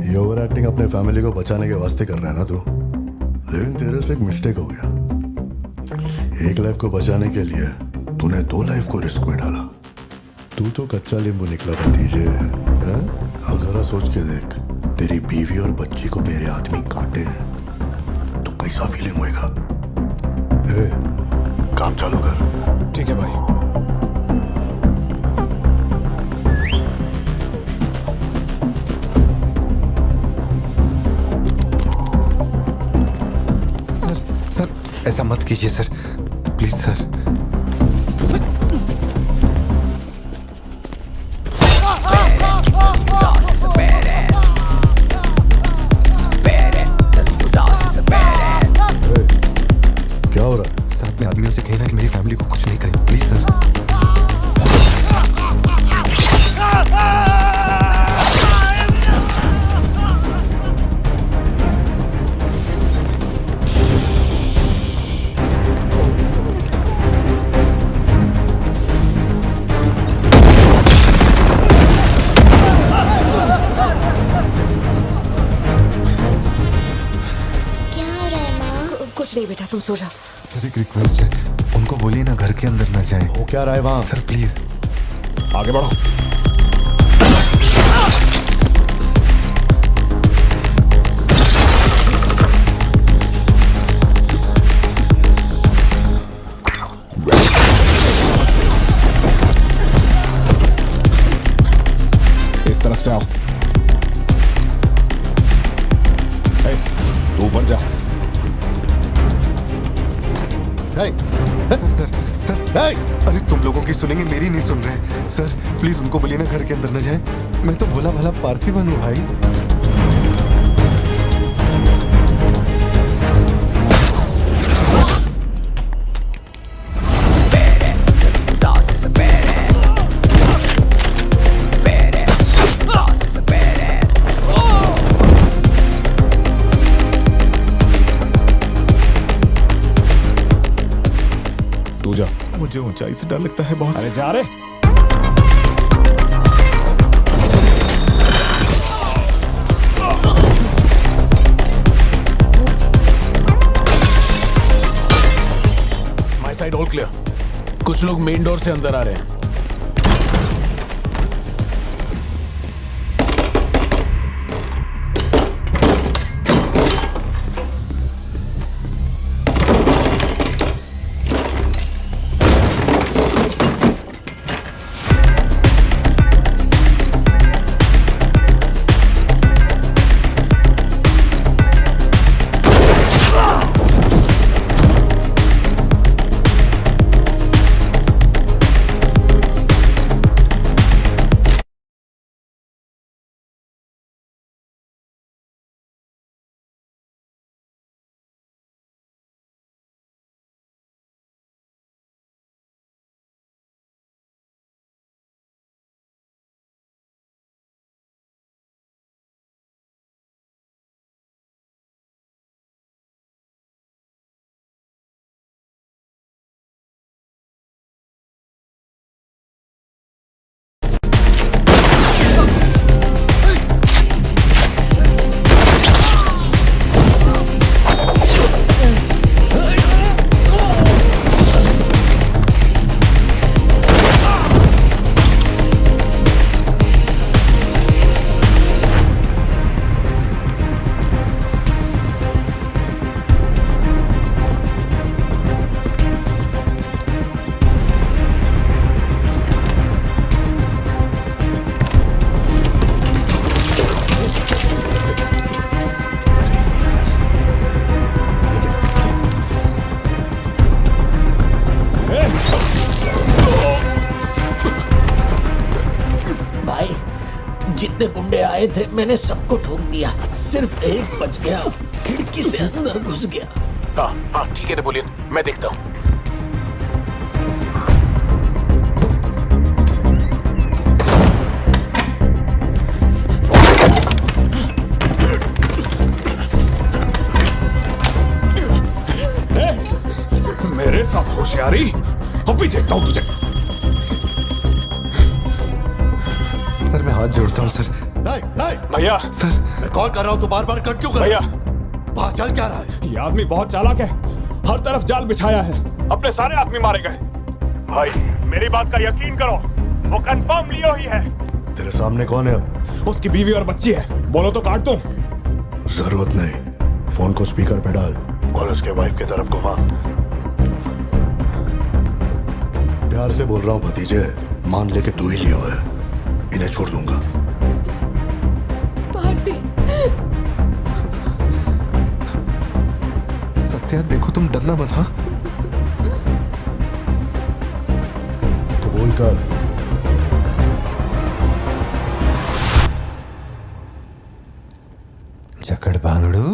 ये ओवर एक्टिंग अपने फैमिली को बचाने के वास्ते कर रहा है ना तू, लेकिन तेरे से एक मिस्टेक हो गया। एक लाइफ को बचाने के लिए तूने 2 लाइफ को रिस्क में डाला। तू तो कच्चा नींबू निकला भतीजे। अब जरा सोच के देख, तेरी बीवी और बच्ची को मेरे आदमी काटे तो कैसा फीलिंग होएगा? काम चालू कर। ठीक है भाई। ऐसा मत कीजिए सर, प्लीज सर। क्या हो रहा है? सर अपने आदमियों से कहना कि मेरी फैमिली को कुछ नहीं करें, प्लीज सर। नहीं बेटा, तुम सो जाओ। सर एक रिक्वेस्ट है, उनको बोलिए ना घर के अंदर ना जाए। हो क्या रहा है वहां? सर प्लीज आगे बढ़ो। इस तरफ से आओ। तू ऊपर जा। सर सर सर अरे तुम लोगों की सुनेंगे, मेरी नहीं सुन रहे। सर प्लीज उनको बोलिए ना घर के अंदर न जाए। मैं तो भोला भाला पार्थिबन हूँ भाई। मुझे ऊंचाई से डर लगता है बॉस। अरे जा रे। My side all clear. कुछ लोग मेन डोर से अंदर आ रहे हैं। जितने गुंडे आए थे मैंने सबको ठोक दिया, सिर्फ एक बच गया, खिड़की से अंदर घुस गया। हाँ ठीक है नेपोलियन, मैं देखता हूँ। मेरे साथ होशियारी, अभी देखता हूँ तुझे। सर मैं हाथ जोड़ता हूँ सर। भैया सर मैं कॉल कर रहा हूँ तो बार बार कट क्यों कर भैया बाहर चल क्या रहा है? ये आदमी बहुत चालाक है, हर तरफ जाल बिछाया है, अपने सारे आदमी मारे गए। भाई मेरी बात का यकीन करो, वो कंफर्म लियो ही है। तेरे सामने कौन है अब? उसकी बीवी और बच्ची है, बोलो तो काट दूं। जरूरत नहीं, फोन को स्पीकर पे डाल और उसके वाइफ की तरफ घुमा। प्यार से बोल रहा हूँ भतीजे, मान ले कि तू ही लियो है, इन्हें छोड़ दूंगा। भारती सत्या देखो तुम डरना मत। हाँ तो बोल कर। जकड़ बांगड़ू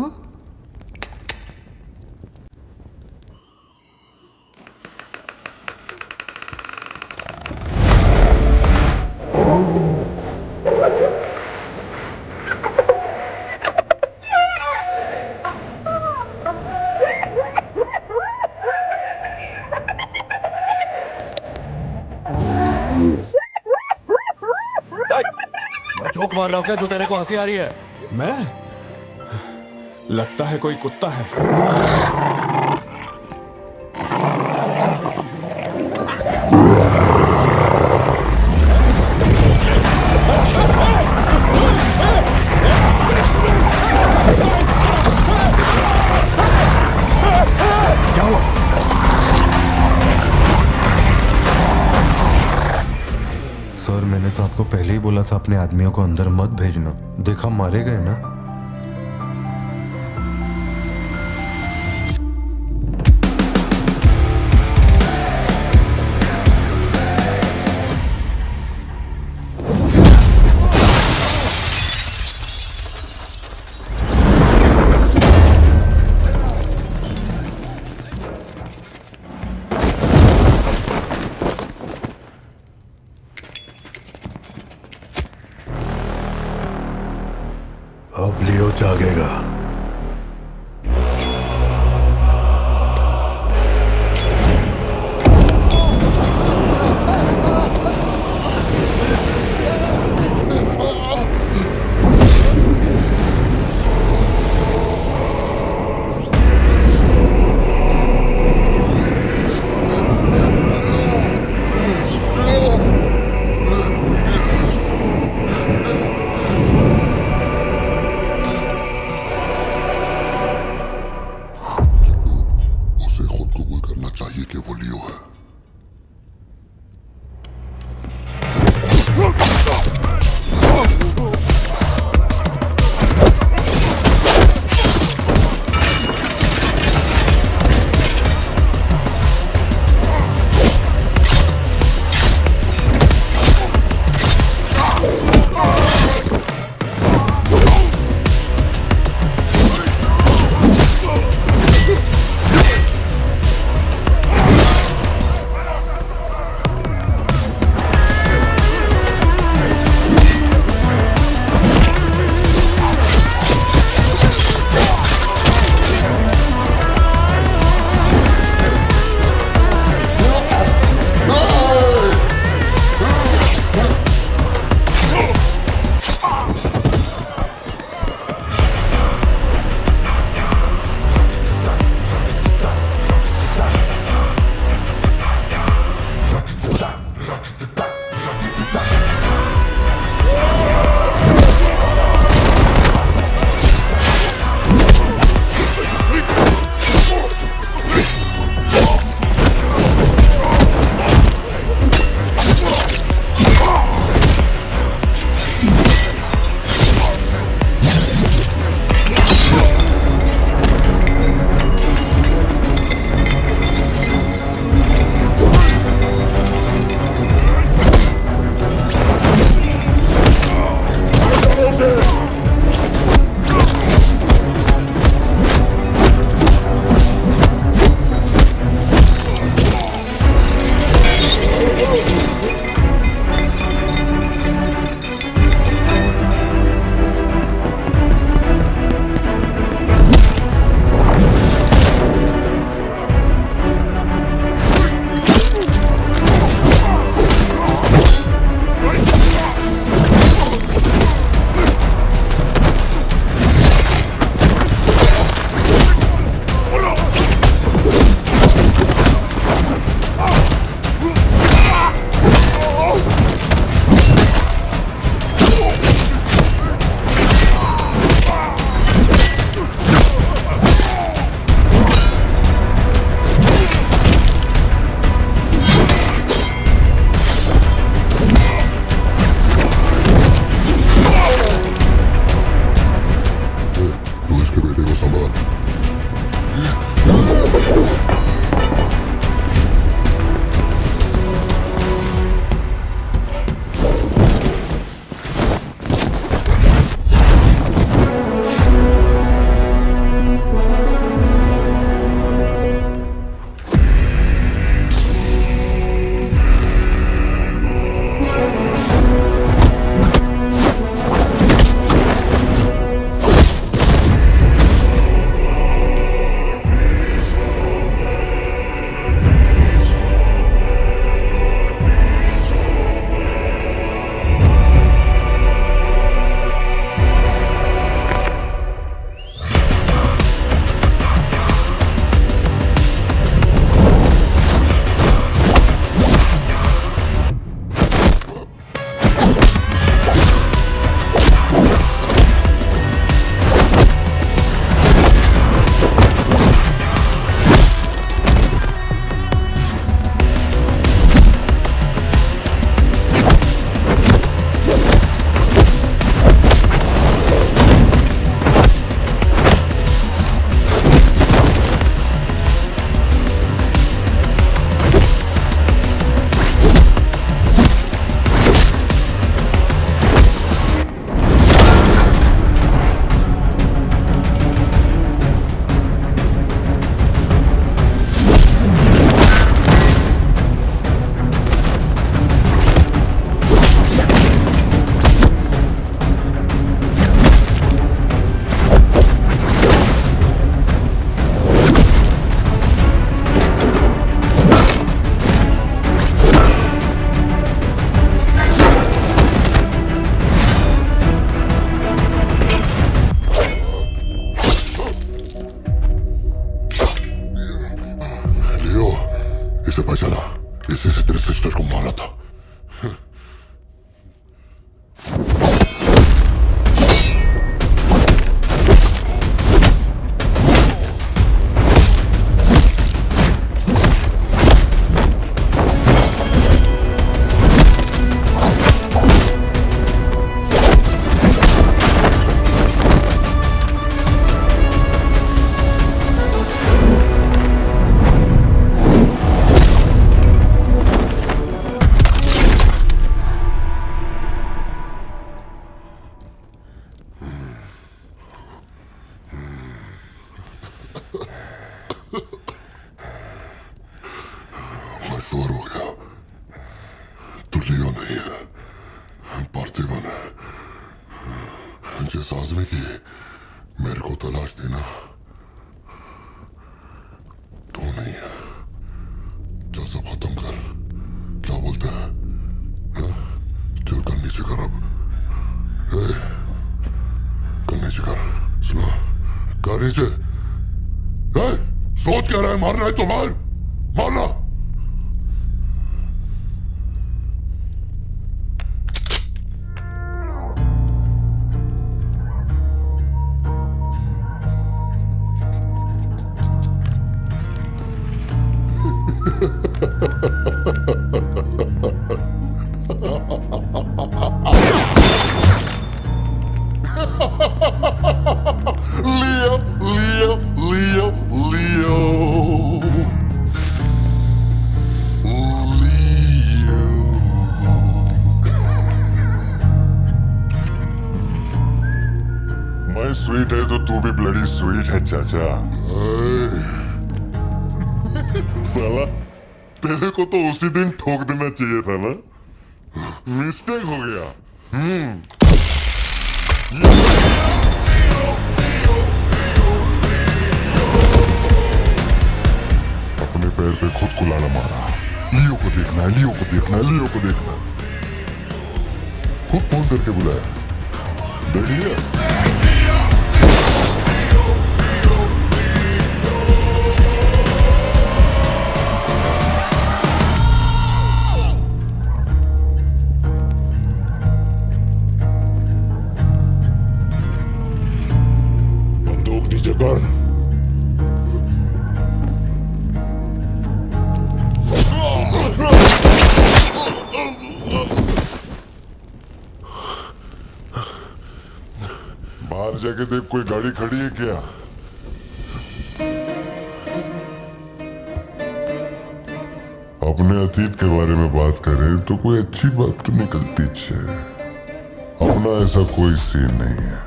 जोक मार रहा हूँ क्या जो तेरे को हंसी आ रही है? मैं? लगता है कोई कुत्ता है। क्या हुआ? सर मैंने तो आपको पहले ही बोला था अपने आदमियों को अंदर मत भेजना, देखा मारे गए ना। अब लियो जागेगा। तू लियो नहीं है, पार्थिवन है। जिस आदमी की मेरे को तलाश देना, तू नहीं है। चल सब खत्म कर। क्या बोलते हैं? चल कर नीचे कर अब। कर नीचे कर। सुनो, कर नीचे। सोच क्या रहा है? मारना है तो मार, मारना। Leo, Leo, Leo, Leo. Leo. मैं स्वीट है तो तू भी ब्लडी स्वीट है चाचा। साला तेरे को तो उसी दिन ठोक देना चाहिए था ना, मिस्टेक हो गया। अपने पैर पे खुद कुल्हाड़ा मारा। लियो को देखना है, लियो को देखना है, लियो को देखना है। खुद फोन करके बुलाया, देख लिया। कर। बाहर जाके देख कोई गाड़ी खड़ी है क्या? अपने अतीत के बारे में बात करें तो कोई अच्छी बात तो निकलती है। अपना ऐसा कोई सीन नहीं है।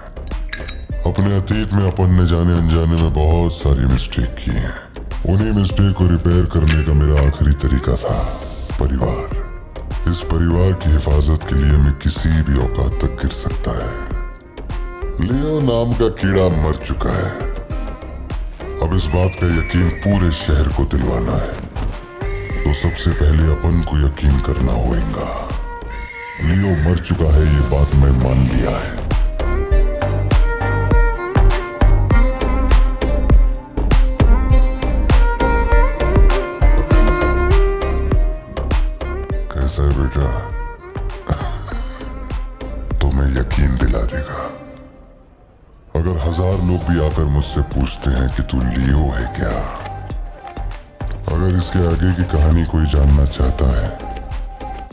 अपने अतीत में अपन ने जाने अनजाने में बहुत सारी मिस्टेक की हैं। उन्हीं मिस्टेक को रिपेयर करने का मेरा आखिरी तरीका था परिवार। इस परिवार की हिफाजत के लिए मैं किसी भी औकात तक गिर सकता है। लियो नाम का कीड़ा मर चुका है। अब इस बात का यकीन पूरे शहर को दिलवाना है, तो सबसे पहले अपन को यकीन करना होगा। लियो मर चुका है, ये बात मैं मान लिया है। कैसा है बेटा? तुम्हें यकीन दिला देगा। अगर 1000 लोग भी आकर मुझसे पूछते हैं कि तू लियो है क्या, अगर इसके आगे की कहानी कोई जानना चाहता है